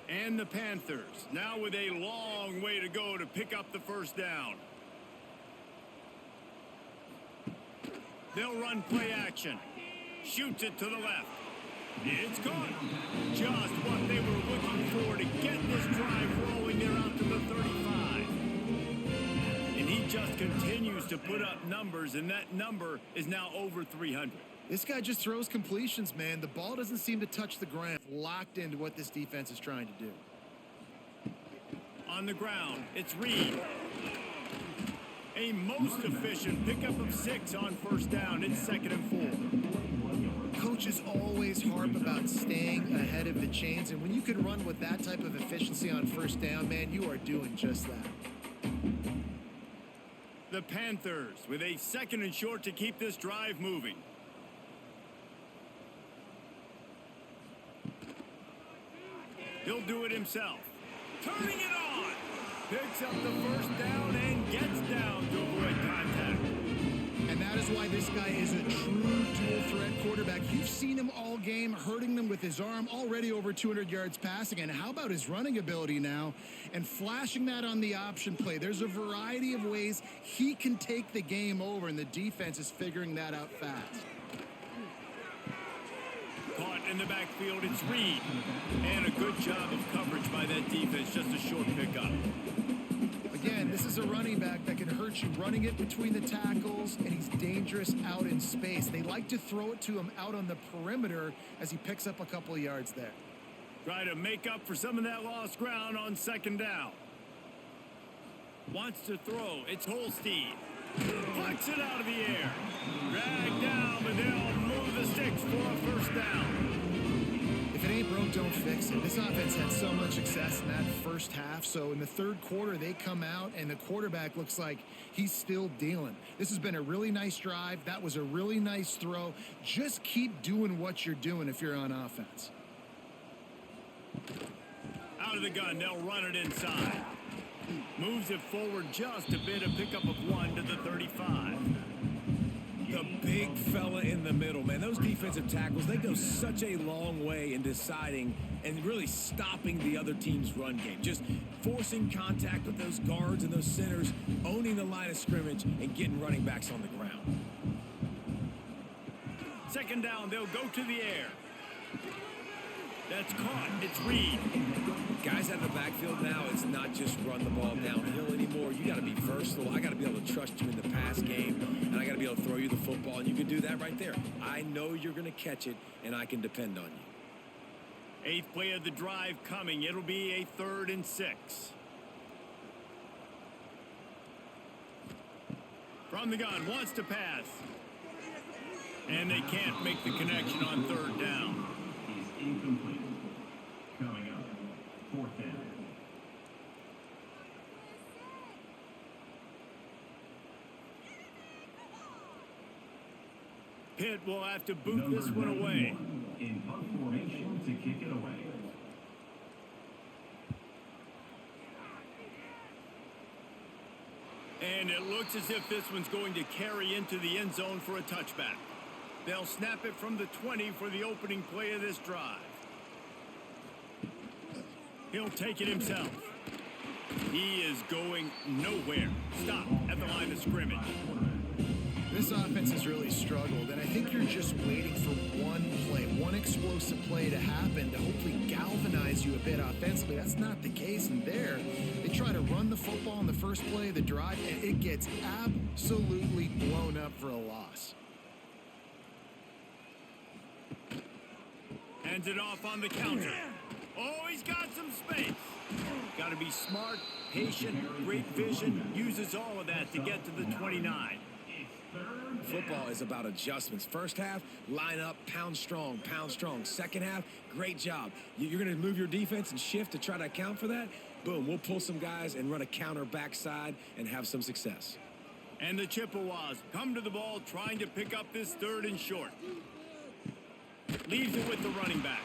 S1: And the Panthers now with a long way to go to pick up the first down. They'll run play action. Shoots it to the left. It's caught. Just what they were looking for to get this drive rolling there out to the 35. And he just continues to put up numbers, and that number is now over 300.
S3: This guy just throws completions, man. The ball doesn't seem to touch the ground. Locked into what this defense is trying to do.
S1: On the ground, it's Reed. A most efficient pickup of 6 on first down. It's 2nd and 4.
S3: Coaches always harp about staying ahead of the chains, and when you can run with that type of efficiency on first down, man, you are doing just that.
S1: The Panthers with a 2nd and short to keep this drive moving. He'll do it himself. Turning it on. Picks up the first down and gets down to avoid contact.
S3: And that is why this guy is a true dual-threat quarterback. You've seen him all game, hurting them with his arm, already over 200 yards passing. And how about his running ability now? And flashing that on the option play. There's a variety of ways he can take the game over, and the defense is figuring that out fast.
S1: Caught in the backfield, it's Reed. And a good job of coverage by that defense, just a short pickup.
S3: Again, this is a running back that can hurt you running it between the tackles, and he's dangerous out in space. They like to throw it to him out on the perimeter as he picks up a couple of yards there.
S1: Try to make up for some of that lost ground on 2nd down. Wants to throw, it's Holstein. Plucks it out of the air. Dragged down, but they'll move the sticks for a first down.
S3: If it ain't broke, don't fix it. This offense had so much success in that first half, so in the third quarter, they come out, and the quarterback looks like he's still dealing. This has been a really nice drive. That was a really nice throw. Just keep doing what you're doing if you're on offense.
S1: Out of the gun, they'll run it inside. Moves it forward just a bit, a pickup of 1 to the 35.
S2: The big fella in the middle, man. Those defensive tackles, they go such a long way in deciding and really stopping the other team's run game. Just forcing contact with those guards and those centers, owning the line of scrimmage, and getting running backs on the ground.
S1: 2nd down, they'll go to the air. That's caught. It's Reed.
S2: Guys out of the backfield now, it's not just run the ball downhill anymore. You got to be versatile. I got to be able to trust you in the pass game, and I got to be able to throw you the football, and you can do that right there. I know you're going to catch it, and I can depend on you.
S1: 8th play of the drive coming. It'll be a 3rd and 6. From the gun, wants to pass. And they can't make the connection on 3rd down.
S5: Is incomplete. Coming up, 4th down.
S1: Pitt will have to boot this one away.
S5: In punt formation to kick it away.
S1: And it looks as if this one's going to carry into the end zone for a touchback. They'll snap it from the 20 for the opening play of this drive. He'll take it himself. He is going nowhere. Stop at the line of scrimmage.
S3: This offense has really struggled, and I think you're just waiting for one play, one explosive play to happen to hopefully galvanize you a bit offensively. That's not the case, and there, they try to run the football in the first play of the drive, and it gets absolutely blown up for a loss.
S1: Hands it off on the counter. Oh, he's got some space. Got to be smart, patient, great vision. Uses all of that to get to the 29.
S2: Football is about adjustments. First half, line up, pound strong, pound strong. Second half, great job. You're going to move your defense and shift to try to account for that. Boom, we'll pull some guys and run a counter backside and have some success.
S1: And the Chippewas come to the ball trying to pick up this 3rd and short. Leaves it with the running back.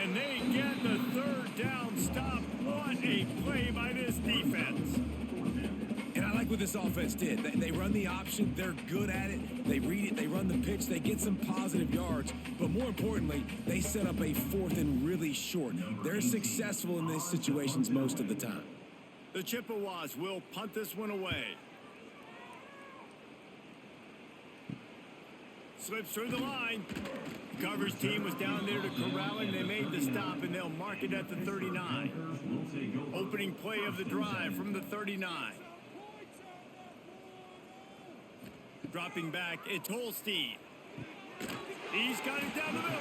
S1: And they get the 3rd down stop. What a play by this defense.
S2: And I like what this offense did. They run the option. They're good at it. They read it. They run the pitch. They get some positive yards. But more importantly, they set up a 4th and really short. They're successful in these situations most of the time.
S1: The Chippewas will punt this one away. Slips through the line. Coverage team was down there to corral him. They made the stop, and they'll mark it at the 39. Opening play of the drive from the 39. Dropping back, it's Holstein. He's got it down the middle.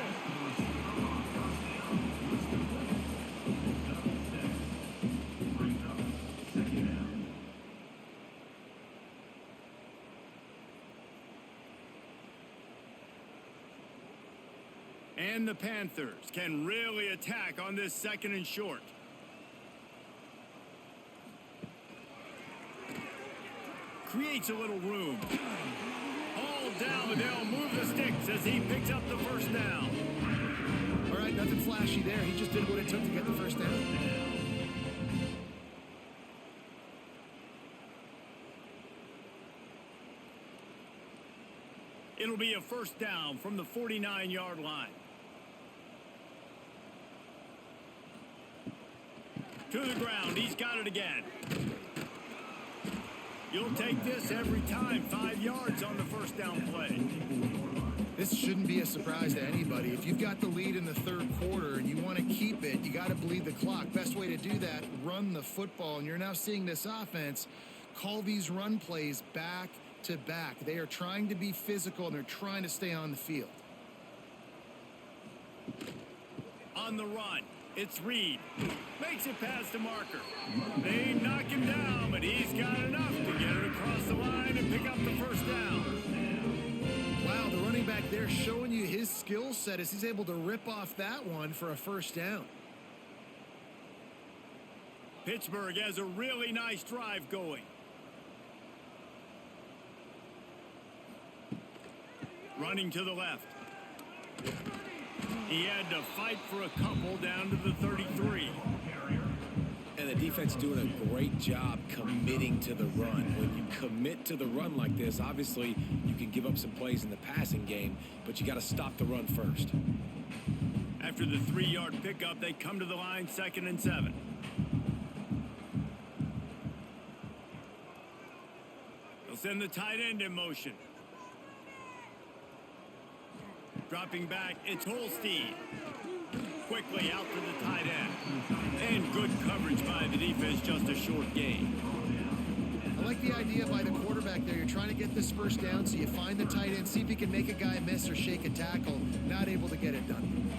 S1: And the Panthers can really attack on this 2nd and short. Creates a little room. All down, but they'll move the sticks as he picks up the first down.
S3: All right, nothing flashy there. He just did what it took to get the first down.
S1: It'll be a first down from the 49-yard line. To the ground. He's got it again. You'll take this every time. 5 yards on the first down play.
S3: This shouldn't be a surprise to anybody. If you've got the lead in the 3rd quarter and you want to keep it, you got to bleed the clock. Best way to do that, run the football. And you're now seeing this offense call these run plays back to back. They are trying to be physical and they're trying to stay on the field.
S1: On the run, it's Reed. Makes it past the marker. They knock him down, but he's got enough to get it across the line and pick up the first down.
S3: Wow, the running back there showing you his skill set as he's able to rip off that one for a first down.
S1: Pittsburgh has a really nice drive going. Running to the left. He had to fight for a couple down to the 33.
S2: And the defense doing a great job committing to the run. When you commit to the run like this, obviously you can give up some plays in the passing game, but you got to stop the run first.
S1: After the 3-yard pickup, they come to the line, 2nd and 7. They'll send the tight end in motion. Dropping back, it's Holstein. Quickly out to the tight end. And good coverage by the defense, just a short gain.
S3: I like the idea by the quarterback there. You're trying to get this first down, so you find the tight end, see if you can make a guy miss or shake a tackle. Not able to get it done.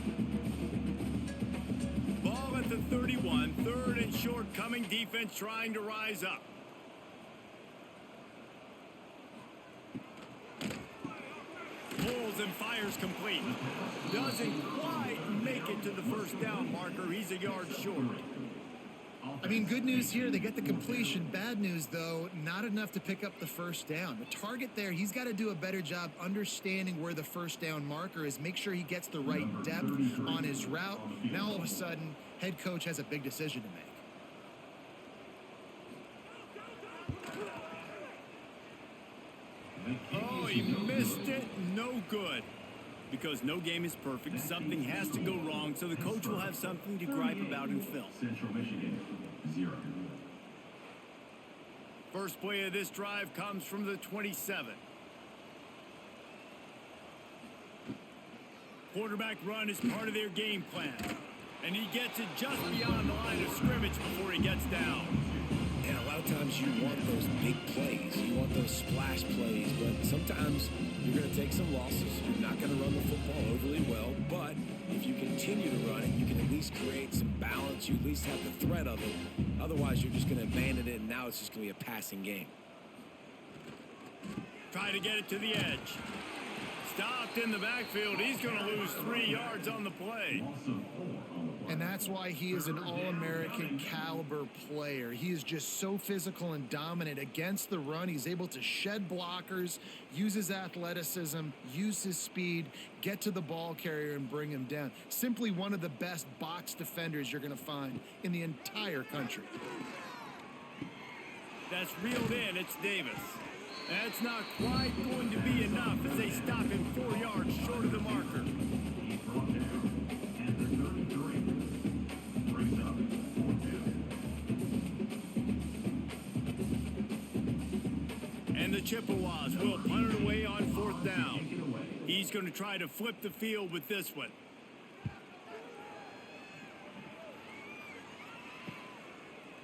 S1: Ball at the 31, 3rd and short coming. Defense trying to rise up. Pulls and fires complete. Doesn't quite make it to the first down marker. He's a yard short.
S3: I mean, good news here. They get the completion. Bad news, though, not enough to pick up the first down. The target there, he's got to do a better job understanding where the first down marker is. Make sure he gets the right depth on his route. Now, all of a sudden, head coach has a big decision to make.
S1: Oh, he missed it. No good. Because no game is perfect. Something has to go wrong, so the coach will have something to gripe about in film.
S5: Central Michigan, 0.
S1: First play of this drive comes from the 27. Quarterback run is part of their game plan. And he gets it just beyond the line of scrimmage before he gets down.
S2: And a lot of times you want those big plays. You want those splash plays. But sometimes you're going to take some losses. You're not going to run the football overly well. But if you continue to run it, you can at least create some balance. You at least have the threat of it. Otherwise, you're just going to abandon it, and now it's just going to be a passing game.
S1: Try to get it to the edge. Stopped in the backfield. He's going to lose 3 yards on the play.
S3: And that's why he is an All-American caliber player. He is just so physical and dominant against the run. He's able to shed blockers, use his athleticism, use his speed, get to the ball carrier and bring him down. Simply one of the best box defenders you're going to find in the entire country.
S1: That's reeled in. It's Davis. That's not quite going to be enough as they stop him 4 yards short of the marker. And the Chippewas will punt it away on 4th down. He's going to try to flip the field with this one.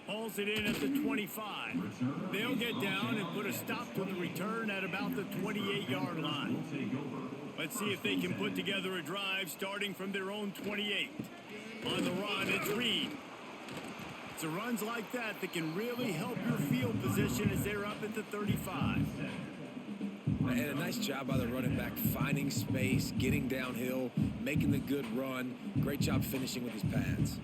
S1: Hauls it in at the 25. They'll get down and put a stop to the return at about the 28-yard line. Let's see if they can put together a drive starting from their own 28. On the run, it's Reed. It's the runs like that that can really help your field position as they're up at the 35.
S2: And a nice job by the running back, finding space, getting downhill, making the good run. Great job finishing with his pads.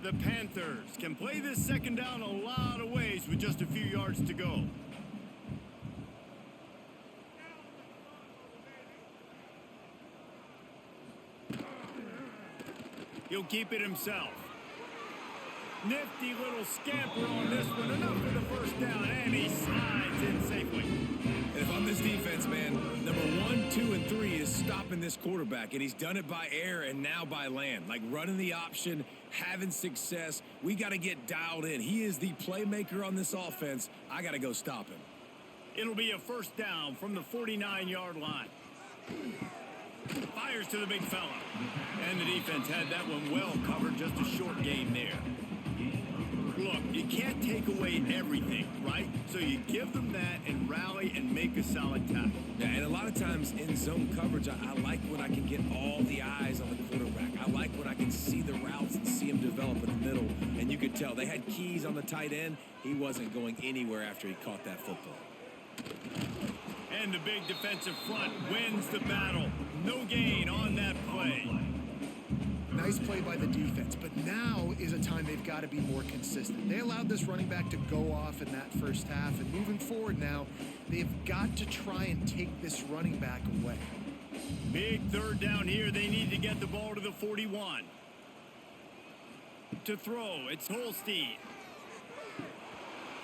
S1: The Panthers can play this second down a lot of ways with just a few yards to go. He'll keep it himself. Nifty little scamper on this one. Enough for the first down, and he slides in safely.
S2: And if I'm this defense, man, number 1, 2, and 3 is stopping this quarterback, and he's done it by air and now by land. Like running the option, having success. We got to get dialed in. He is the playmaker on this offense. I got to go stop him.
S1: It'll be a first down from the 49-yard line. Fires to the big fella. And the defense had that one well covered, just a short gain there. Look, you can't take away everything, right? So you give them that and rally and make a solid tackle.
S2: Yeah, and a lot of times in zone coverage, I like when I can get all the eyes on the quarterback. I like when I can see the routes and see him develop in the middle. And you could tell they had keys on the tight end. He wasn't going anywhere after he caught that football.
S1: And the big defensive front wins the battle. No gain on that play.
S3: Nice play by the defense, but now is a time they've got to be more consistent. They allowed this running back to go off in that first half, and moving forward now, they've got to try and take this running back away.
S1: Big third down here. They need to get the ball to the 41. To throw, it's Holstein.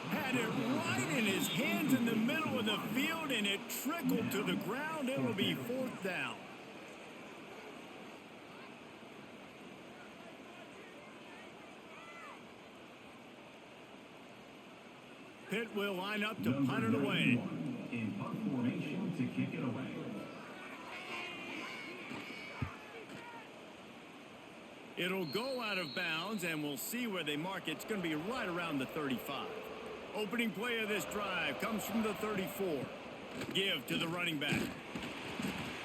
S1: Had it right in his hands in the middle of the field, and it trickled to the ground. It will be fourth down. Pitt will line up to punt it away.
S5: In punt formation to kick it away.
S1: It'll go out of bounds, and we'll see where they mark it. It's going to be right around the 35. Opening play of this drive comes from the 34. Give to the running back.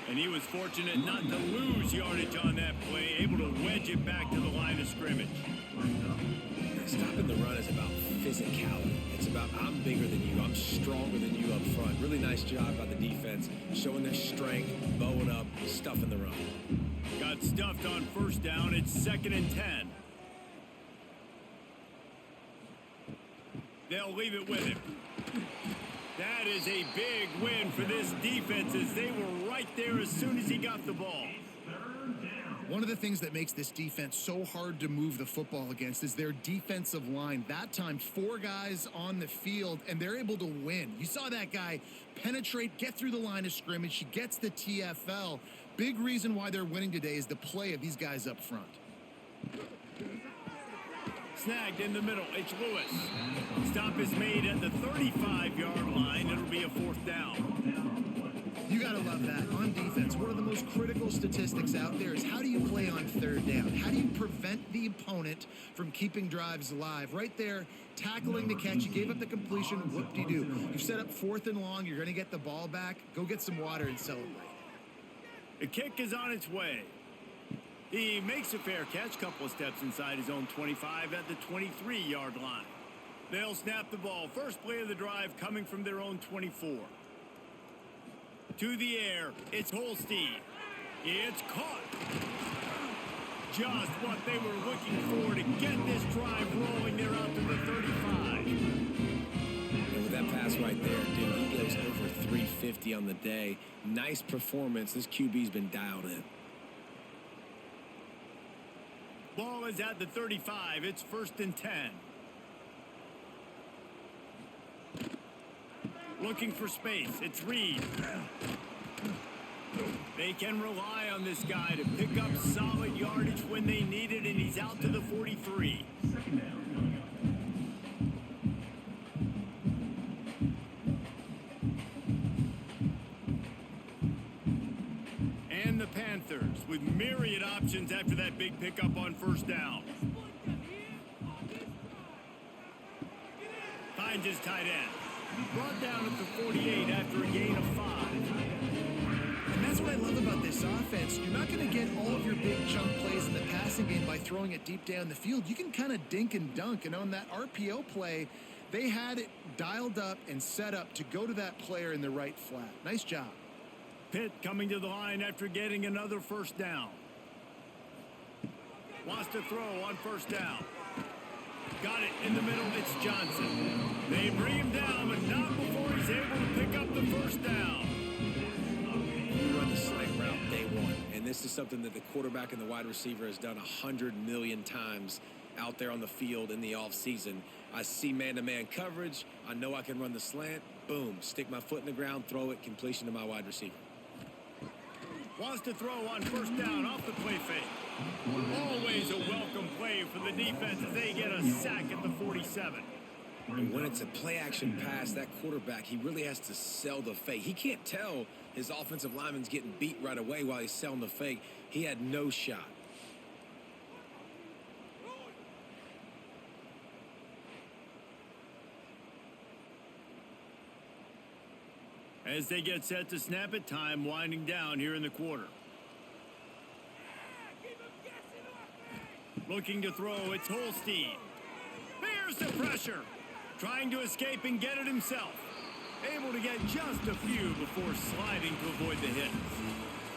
S1: And he was fortunate not to lose yardage on that play, able to wedge it back to the line of scrimmage.
S2: Stopping the run is about physicality. It's about I'm bigger than you. I'm stronger than you up front. Really nice job by the defense, showing their strength, bowing up, stuffing the run.
S1: Got stuffed on first down. It's 2nd and 10. They'll leave it with him. That is a big win for this defense as they were right there as soon as he got the ball.
S3: One of the things that makes this defense so hard to move the football against is their defensive line. That time, 4 guys on the field, and they're able to win. You saw that guy penetrate, get through the line of scrimmage. He gets the TFL. Big reason why they're winning today is the play of these guys up front.
S1: Snagged in the middle. It's Lewis. Stop is made at the 35-yard line. It'll be a fourth down.
S3: You got to love that. On defense, one of the most critical statistics out there is how do you play on third down? How do you prevent the opponent from keeping drives alive? Right there, tackling the catch. You gave up the completion. Whoop-de-doo. You've set up 4th and long. You're going to get the ball back. Go get some water and celebrate.
S1: The kick is on its way. He makes a fair catch, couple of steps inside his own 25 at the 23-yard line. They'll snap the ball. First play of the drive coming from their own 24. To the air, it's Holstein. It's caught. Just what they were looking for to get this drive rolling. They're out to the 35.
S2: And with that pass right there, dude, he goes over 350 on the day. Nice performance. This QB's been dialed in.
S1: Ball is at the 35. It's 1st and 10. Looking for space. It's Reed. They can rely on this guy to pick up solid yardage when they need it, and he's out to the 43.
S5: Second down.
S1: And the Panthers with myriad options after that big pickup on first down. Finds his tight end. Brought down at the 48 after a gain of 5.
S3: offense, you're not going to get all of your big chunk plays in the passing game by throwing it deep down the field. You can kind of dink and dunk, and on that RPO play, they had it dialed up and set up to go to that player in the right flat. Nice job.
S1: Pitt coming to the line after getting another first down. Wants to throw on first down. Got it in the middle. It's Johnson. They bring him down, but not before he's able to pick up the first down.
S2: You run the slant route day one, and this is something that the quarterback and the wide receiver has done 100 million times out there on the field in the offseason. I see man-to-man coverage. I know I can run the slant. Boom, stick my foot in the ground, throw it, completion to my wide receiver.
S1: Wants to throw on first down off the play fake. Always a welcome play for the defense as they get a sack at the 47.
S2: And when it's a play-action pass, that quarterback, he really has to sell the fake. He can't tell his offensive lineman's getting beat right away while he's selling the fake. He had no shot.
S1: As they get set to snap it, time winding down here in the quarter. Looking to throw, it's Holstein. Bears the pressure. Trying to escape and get it himself. Able to get just a few before sliding to avoid the hits.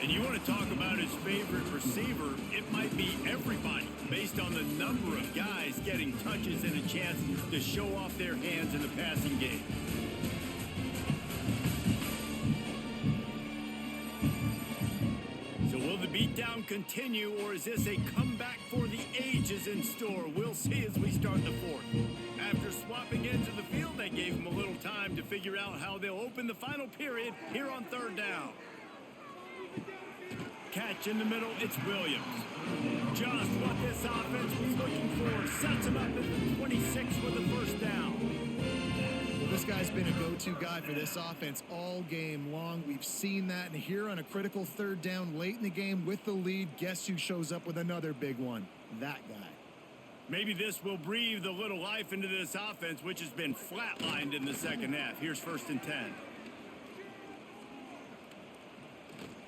S1: And you want to talk about his favorite receiver, it might be everybody, based on the number of guys getting touches and a chance to show off their hands in the passing game. So will the beatdown continue, or is this a comeback for the ages in store? We'll see as we start the fourth. After swapping ends of the field, they gave him a little time to figure out how they'll open the final period here on third down. Catch in the middle, it's Williams. Just what this offense was looking for. Sets him up at the 26 with the first down.
S3: Well, this guy's been a go-to guy for this offense all game long. We've seen that, and here on a critical third down late in the game with the lead, guess who shows up with another big one? That guy.
S1: Maybe this will breathe a little life into this offense, which has been flatlined in the second half. Here's 1st and 10.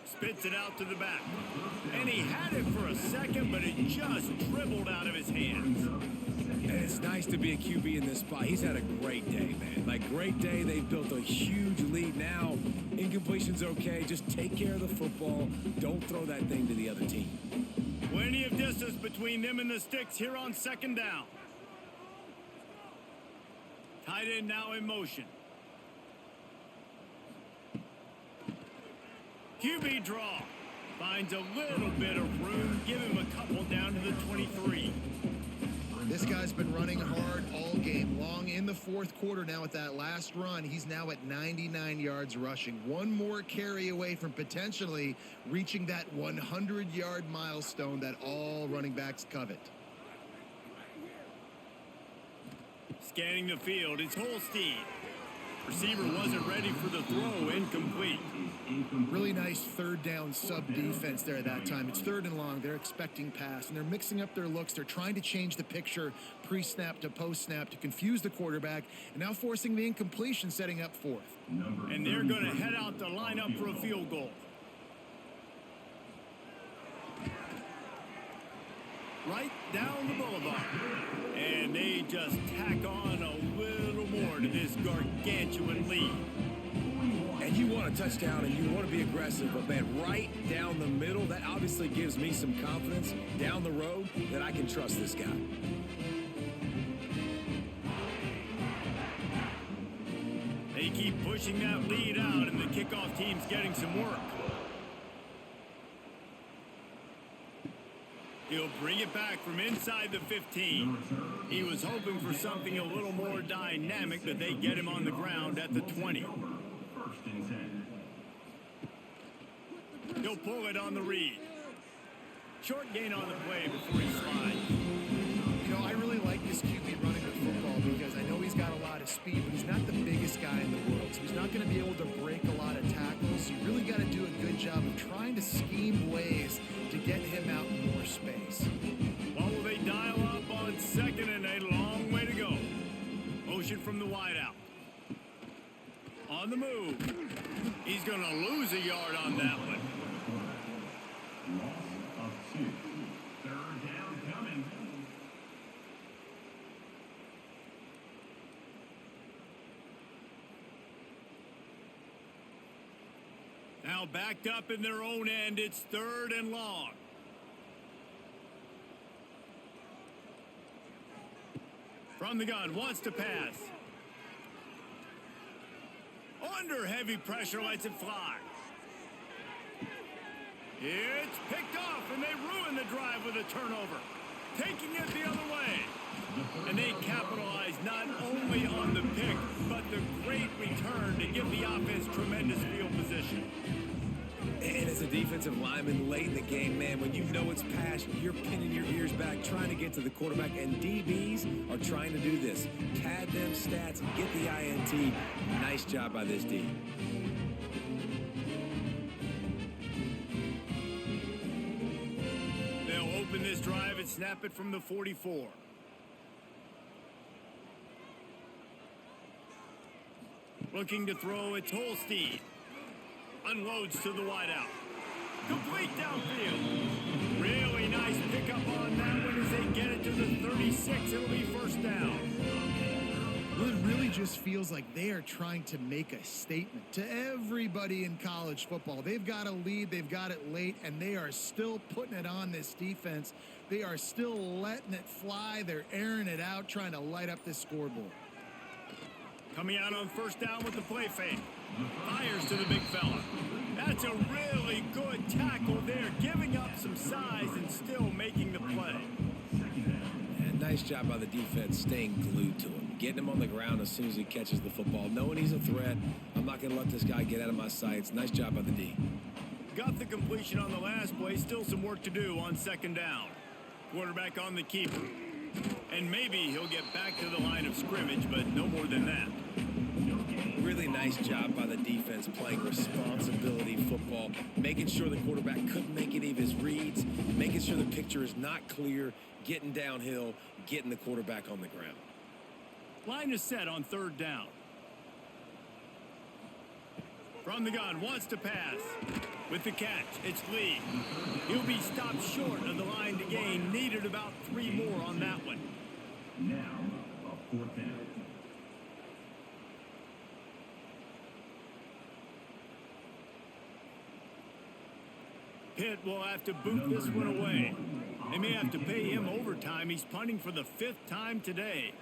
S1: Spits it out to the back. And he had it for a second, but it just dribbled out of his hands.
S2: And it's nice to be a QB in this spot. He's had a great day, man. Like, great day. They've built a huge lead now. Incompletion's okay. Just take care of the football. Don't throw that thing to the other team.
S1: Plenty of distance between them and the sticks here on second down. Tight end now in motion. QB draw. Finds a little bit of room. Give him a couple down to the 23.
S3: This guy's been running hard all game long in the fourth quarter. Now with that last run, he's now at 99 yards rushing. One more carry away from potentially reaching that 100-yard milestone that all running backs covet.
S1: Scanning the field, it's Holstein. Receiver wasn't ready for the throw, incomplete.
S3: Really nice third down sub defense there at that time. It's 3rd and long. They're expecting pass, and they're mixing up their looks. They're trying to change the picture pre-snap to post-snap to confuse the quarterback, and now forcing the incompletion, setting up 4th.
S1: And they're going to head out to line up for a field goal. Right down the boulevard. And they just tack on a little more to this gargantuan lead.
S2: And you want a touchdown and you want to be aggressive, but man, right down the middle, that obviously gives me some confidence down the road that I can trust this guy.
S1: They keep pushing that lead out, and the kickoff team's getting some work. He'll bring it back from inside the 15. He was hoping for something a little more dynamic, but they get him on the ground at the 20. He'll pull it on the read. Short gain on the play before he slides.
S3: You know, I really like this QB running the football because I know he's got a lot of speed, but he's not the biggest guy in the world, so he's not going to be able to break a lot of tackles. You really got to do a good job of trying to scheme ways to get him out in more space.
S1: What will they dial up on 2nd and a long way to go? Motion from the wideout. On the move. He's going to lose a yard on that one. Now backed up in their own end, it's 3rd and long. From the gun, wants to pass. Under heavy pressure, lets it fly. It's picked off, and they ruin the drive with a turnover. Taking it the other way. And they capitalize not only on the pick, but the great return to give the offense tremendous field position.
S2: And as a defensive lineman late in the game, man, when you know it's past, you're pinning your ears back, trying to get to the quarterback, and DBs are trying to do this. Pad them stats, get the INT. Nice job by this D.
S1: They'll open this drive and snap it from the 44. Looking to throw, it's Holstein. Unloads to the wideout. Complete downfield. Really nice pickup on that one as they get it to the 36. It'll be 1st down.
S3: Well, it really just feels like they are trying to make a statement to everybody in college football. They've got a lead, they've got it late, and they are still putting it on this defense. They are still letting it fly. They're airing it out, trying to light up this scoreboard.
S1: Coming out on 1st down with the play fake. Fires to the big fella. That's a really good tackle there, giving up some size and still making the play.
S2: And nice job by the defense staying glued to him, getting him on the ground as soon as he catches the football, knowing he's a threat. I'm not going to let this guy get out of my sights. Nice job by the D.
S1: Got the completion on the last play. Still some work to do on 2nd down. Quarterback on the keeper. And maybe he'll get back to the line of scrimmage, but no more than that.
S2: Really nice job by the defense playing responsibility football, making sure the quarterback couldn't make any of his reads, making sure the picture is not clear, getting downhill, getting the quarterback on the ground.
S1: Line is set on 3rd down. From the gun, wants to pass. With the catch, it's Lee. He'll be stopped short of the line to gain. Needed about 3 more on that one.
S5: Now, a 4th down.
S1: Pitt will have to boot this one away. They may have to pay him overtime. He's punting for the 5th time today.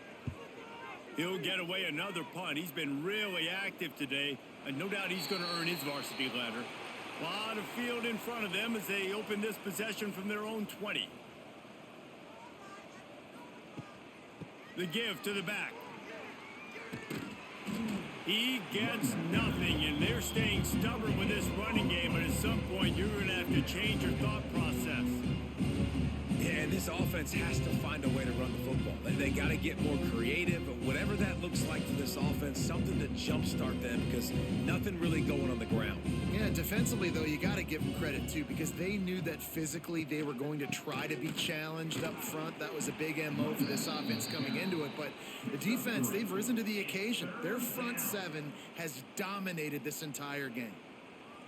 S1: He'll get away another punt. He's been really active today, and no doubt he's going to earn his varsity letter. A lot of field in front of them as they open this possession from their own 20. The give to the back. He gets nothing, and they're staying stubborn with this running game, but at some point you're going to have to change your thought process.
S2: Yeah, and this offense has to find a way to run the football. They got to get more creative, but whatever that looks like for this offense, something to jumpstart them because nothing really going on the ground.
S3: Yeah, defensively, though, you got to give them credit, too, because they knew that physically they were going to try to be challenged up front. That was a big MO for this offense coming into it. But the defense, they've risen to the occasion. Their front 7 has dominated this entire game.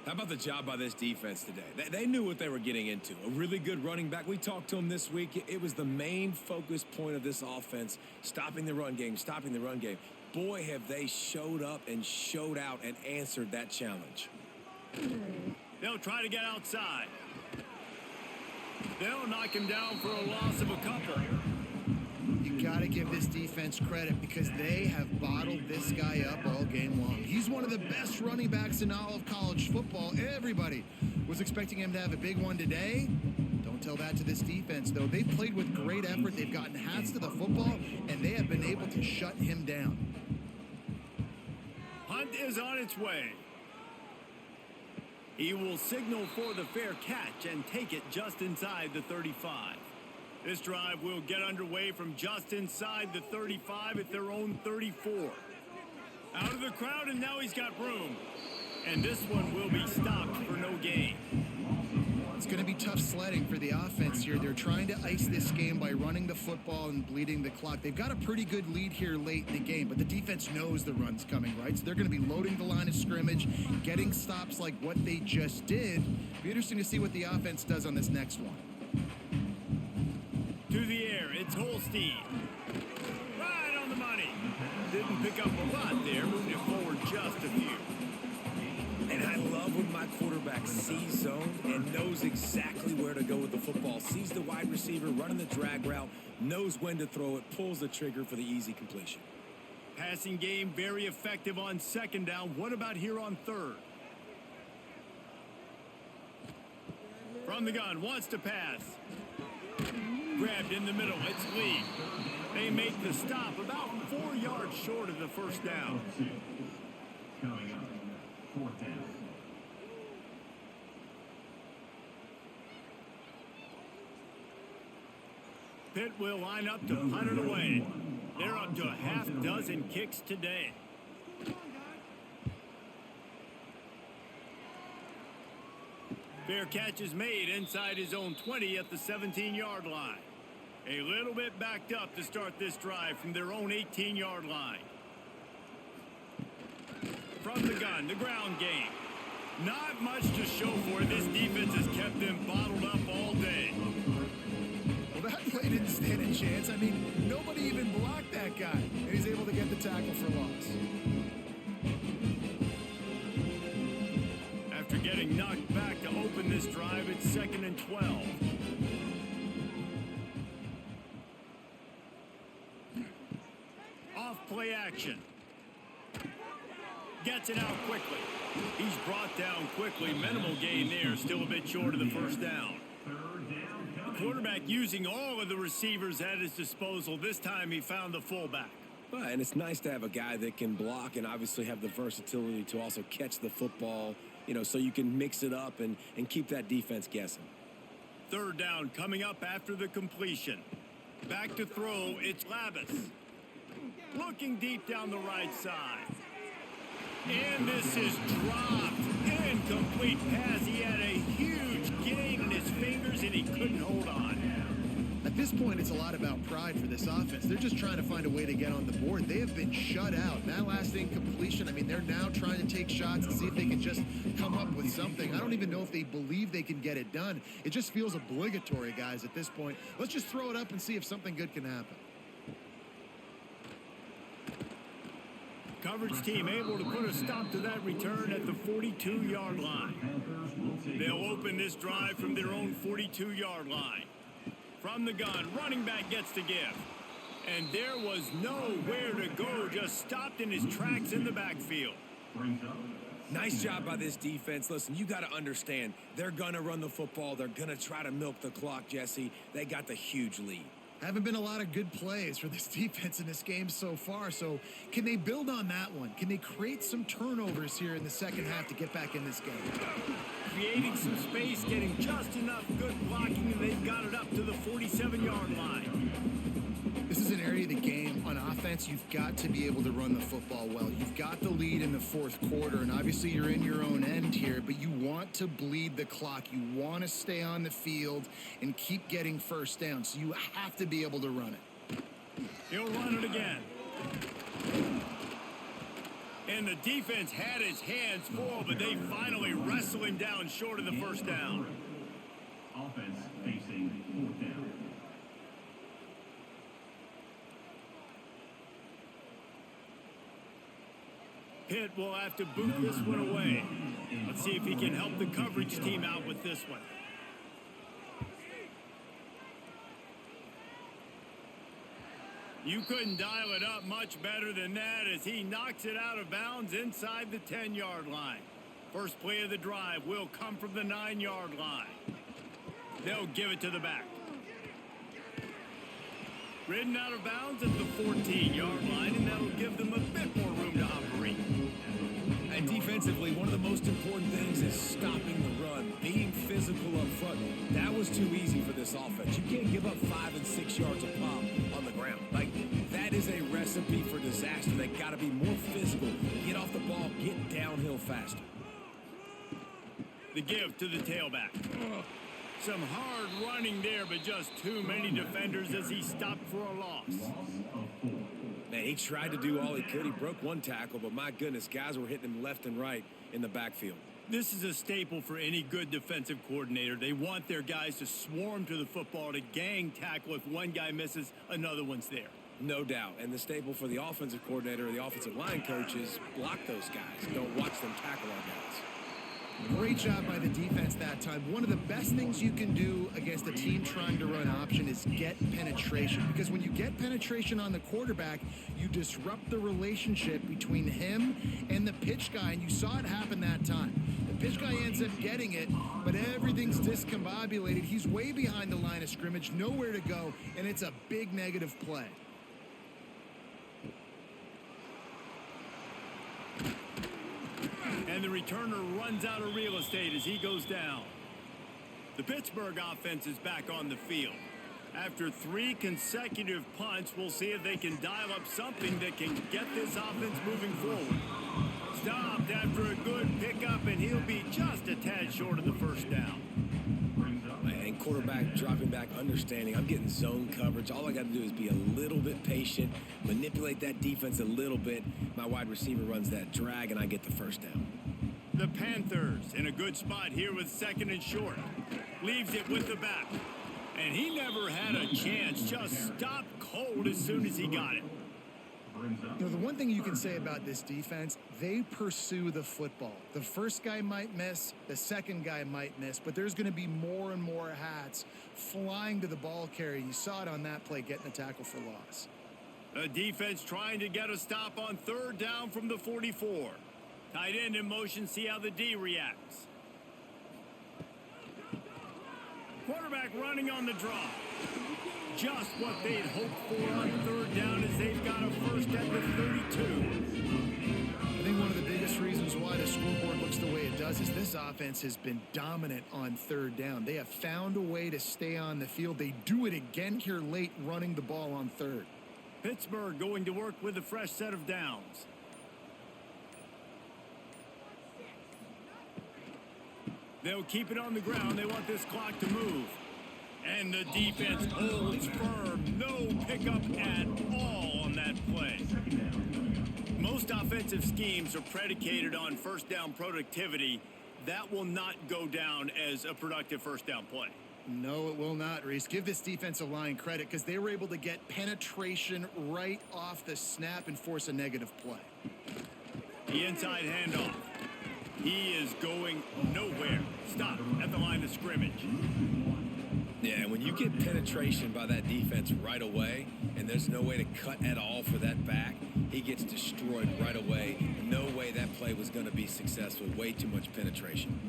S2: How about the job by this defense today? They knew what they were getting into. A really good running back. We talked to him this week. It was the main focus point of this offense, stopping the run game, stopping the run game. Boy, have they showed up and showed out and answered that challenge.
S1: They'll try to get outside. They'll knock him down for a loss of a couple.
S3: You got to give this defense credit because they have bottled this guy up all game long. He's one of the best running backs in all of college football. Everybody was expecting him to have a big one today. Don't tell that to this defense, though. They've played with great effort. They've gotten hats to the football, and they have been able to shut him down.
S1: Hunt is on its way. He will signal for the fair catch and take it just inside the 35. This drive will get underway from just inside the 35 at their own 34. Out of the crowd, and now he's got room. And this one will be stopped for no gain.
S3: It's going to be tough sledding for the offense here. They're trying to ice this game by running the football and bleeding the clock. They've got a pretty good lead here late in the game, but the defense knows the run's coming, right? So they're going to be loading the line of scrimmage, getting stops like what they just did. Be interesting to see what the offense does on this next one.
S1: To the air, it's Holstein. Right on the money. Didn't pick up a lot there, moving it forward just a few.
S2: And I love love when my quarterback sees zone and knows exactly where to go with the football. Sees the wide receiver running the drag route, knows when to throw it, pulls the trigger for the easy completion.
S1: Passing game very effective on second down. What about here on third? From the gun, wants to pass. Grabbed in the middle, it's Lee. They make the stop about 4 yards short of the first down.
S5: Coming up, fourth down.
S1: Pitt will line up to punt it away. They're up to a half dozen kicks today. Fair catch is made inside his own 20 at the 17-yard line. A little bit backed up to start this drive from their own 18-yard line. From the gun, the ground game. Not much to show for it. This defense has kept them bottled up all day.
S3: Well, that play didn't stand a chance. I mean, nobody even blocked that guy. And he's able to get the tackle for loss.
S1: After getting knocked back to open this drive, it's 2nd and 12. Off play action. Gets it out quickly. He's brought down quickly. Minimal gain there. Still a bit short of the first down. The quarterback using all of the receivers at his disposal. This time he found the fullback.
S2: Well, and it's nice to have a guy that can block and obviously have the versatility to also catch the football, you know, so you can mix it up and keep that defense guessing.
S1: Third down coming up after the completion. Back to throw, it's Labus. Looking deep down the right side. And this is dropped. Incomplete pass. He had a huge gain in his fingers and he couldn't hold on.
S3: At this point, it's a lot about pride for this offense. They're just trying to find a way to get on the board. They have been shut out. That last incompletion, I mean, they're now trying to take shots and see if they can just come up with something. I don't even know if they believe they can get it done. It just feels obligatory, guys, at this point. Let's just throw it up and see if something good can happen.
S1: Coverage team able to put a stop to that return at the 42-yard line. They'll open this drive from their own 42-yard line. From the gun, running back gets the give. And there was nowhere to go, just stopped in his tracks in the backfield.
S2: Nice job by this defense. Listen, you got to understand, they're going to run the football. They're going to try to milk the clock, Jesse. They got the huge lead.
S3: Haven't been a lot of good plays for this defense in this game so far. So can they build on that one? Can they create some turnovers here in the second half to get back in this game?
S1: Creating some space, getting just enough good blocking, and they've got it up to the 47-yard line.
S3: This is an area of the game on offense you've got to be able to run the football well. You've got the lead in the fourth quarter, and obviously you're in your own end here, but you want to bleed the clock. You want to stay on the field and keep getting first down, so you have to be able to run it.
S1: He'll run it again. And the defense had his hands full, but they finally wrestle him down short of the first down.
S5: Offense facing fourth down.
S1: Pitt will have to boot this one away. Let's see if he can help the coverage team out with this one. You couldn't dial it up much better than that as he knocks it out of bounds inside the 10-yard line. First play of the drive will come from the 9-yard line. They'll give it to the back. Ridden out of bounds at the 14-yard line, and that'll give them a bit more room to operate.
S2: And defensively, one of the most important things is stopping the run, being physical up front. That was too easy for this offense. You can't give up 5 and 6 yards a pop on the ground. Like, that is a recipe for disaster. They got to be more physical, get off the ball, get downhill faster.
S1: The give to the tailback. Some hard running there, but just too many defenders as he stopped for a loss.
S2: Man, he tried to do all he could. He broke one tackle, but my goodness, guys were hitting him left and right in the backfield.
S1: This is a staple for any good defensive coordinator. They want their guys to swarm to the football, to gang tackle. If one guy misses, another one's there.
S2: No doubt. And the staple for the offensive coordinator or the offensive line coach is block those guys. Don't watch them tackle our guys.
S3: Great job by the defense that time. One of the best things you can do against a team trying to run option is get penetration. Because when you get penetration on the quarterback, you disrupt the relationship between him and the pitch guy, and you saw it happen that time. The pitch guy ends up getting it, but everything's discombobulated. He's way behind the line of scrimmage, nowhere to go, and it's a big negative play.
S1: And the returner runs out of real estate as he goes down. The Pittsburgh offense is back on the field. After 3 consecutive punts, we'll see if they can dial up something that can get this offense moving forward. Stopped after a good pickup, and he'll be just a tad short of the first down.
S2: And quarterback dropping back, understanding I'm getting zone coverage. All I got to do is be a little bit patient, manipulate that defense a little bit. My wide receiver runs that drag, and I get the first down.
S1: The Panthers in a good spot here with 2nd and short. Leaves it with the back. And he never had a chance. Just stopped cold as soon as he got it.
S3: You know, the one thing you can say about this defense, they pursue the football. The first guy might miss, the second guy might miss, but there's going to be more and more hats flying to the ball carrier. You saw it on that play, getting a tackle for loss.
S1: The defense trying to get a stop on 3rd down from the 44. Tight end in motion, see how the D reacts. Quarterback running on the draw. Just what they'd hoped for on 3rd down as they've got a first at the 32.
S3: I think one of the biggest reasons why the scoreboard looks the way it does is this offense has been dominant on 3rd down. They have found a way to stay on the field. They do it again here late, running the ball on 3rd.
S1: Pittsburgh going to work with a fresh set of downs. They'll keep it on the ground. They want this clock to move. And the defense holds firm. No pickup at all on that play. Most offensive schemes are predicated on 1st down productivity. That will not go down as a productive 1st down play.
S3: No, it will not, Reese. Give this defensive line credit because they were able to get penetration right off the snap and force a negative play.
S1: The inside handoff. He is going nowhere. Stop at the line of scrimmage.
S2: Yeah, when you get penetration by that defense right away, and there's no way to cut at all for that back, he gets destroyed right away. No way that play was going to be successful. Way too much penetration.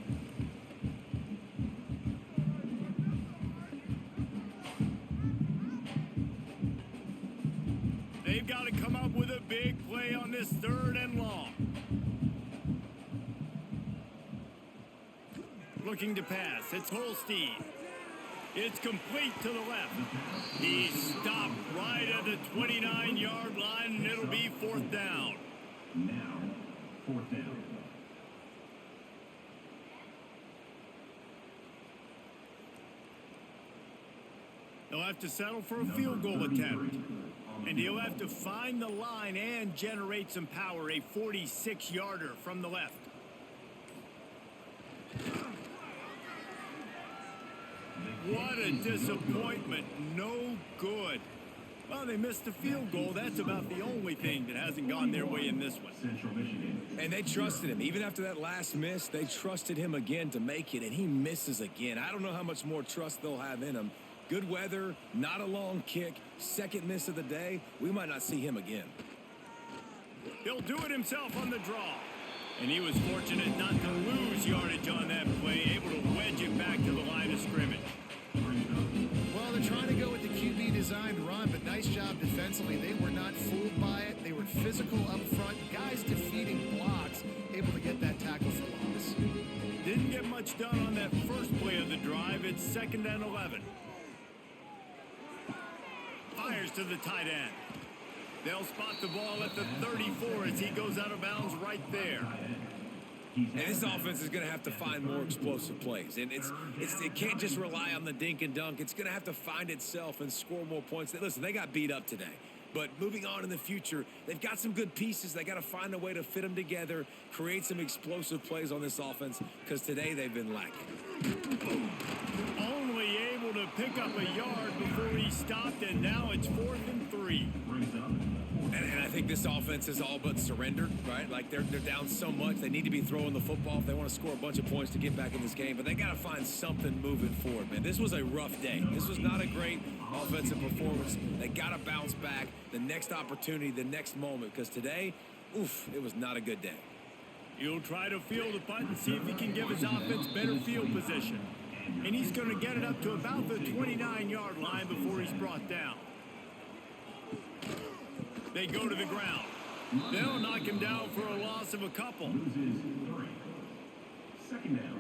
S1: They've got to come up with a big play on this 3rd and long. Looking to pass. It's Holstein. It's complete to the left. He stopped right at the 29-yard line, and it'll be 4th down.
S5: Now, 4th down.
S1: They'll have to settle for a field goal attempt. And he'll have to find the line and generate some power. A 46-yarder from the left. What a disappointment. No good. Well, they missed the field goal. That's about the only thing that hasn't gone their way in this one.
S5: Central Michigan.
S2: And they trusted him. Even after that last miss, they trusted him again to make it, and he misses again. I don't know how much more trust they'll have in him. Good weather, not a long kick, 2nd miss of the day. We might not see him again.
S1: He'll do it himself on the draw. And he was fortunate not to lose yardage on that play, able to wedge it back to the line of scrimmage.
S3: Well, they're trying to go with the QB designed run, but nice job defensively. They were not fooled by it. They were physical up front. Guys defeating blocks, able to get that tackle for loss.
S1: Didn't get much done on that first play of the drive. It's 2nd and 11. Fires to the tight end. They'll spot the ball at the 34 as he goes out of bounds right there.
S2: And this offense is going to have to find more explosive plays. And it can't just rely on the dink and dunk. It's going to have to find itself and score more points. Listen, they got beat up today. But moving on in the future, they've got some good pieces. They got to find a way to fit them together, create some explosive plays on this offense, because today they've been lacking.
S1: Only able able to pick up a yard before he stopped, and now it's 4th and 3.
S5: Brings up 4th.
S2: And I think this offense is all but surrendered, right? Like they're down so much. They need to be throwing the football if they want to score a bunch of points to get back in this game. But they got to find something moving forward, man. This was a rough day. This was not a great offensive performance. They got to bounce back the next opportunity, the next moment. Because today, oof, it was not a good day.
S1: He'll try to field the punt and see if he can give his offense better field position. And he's going to get it up to about the 29-yard line before he's brought down. They go to the ground. They'll knock him down for a loss of a couple.
S5: Loses 3. 2nd down.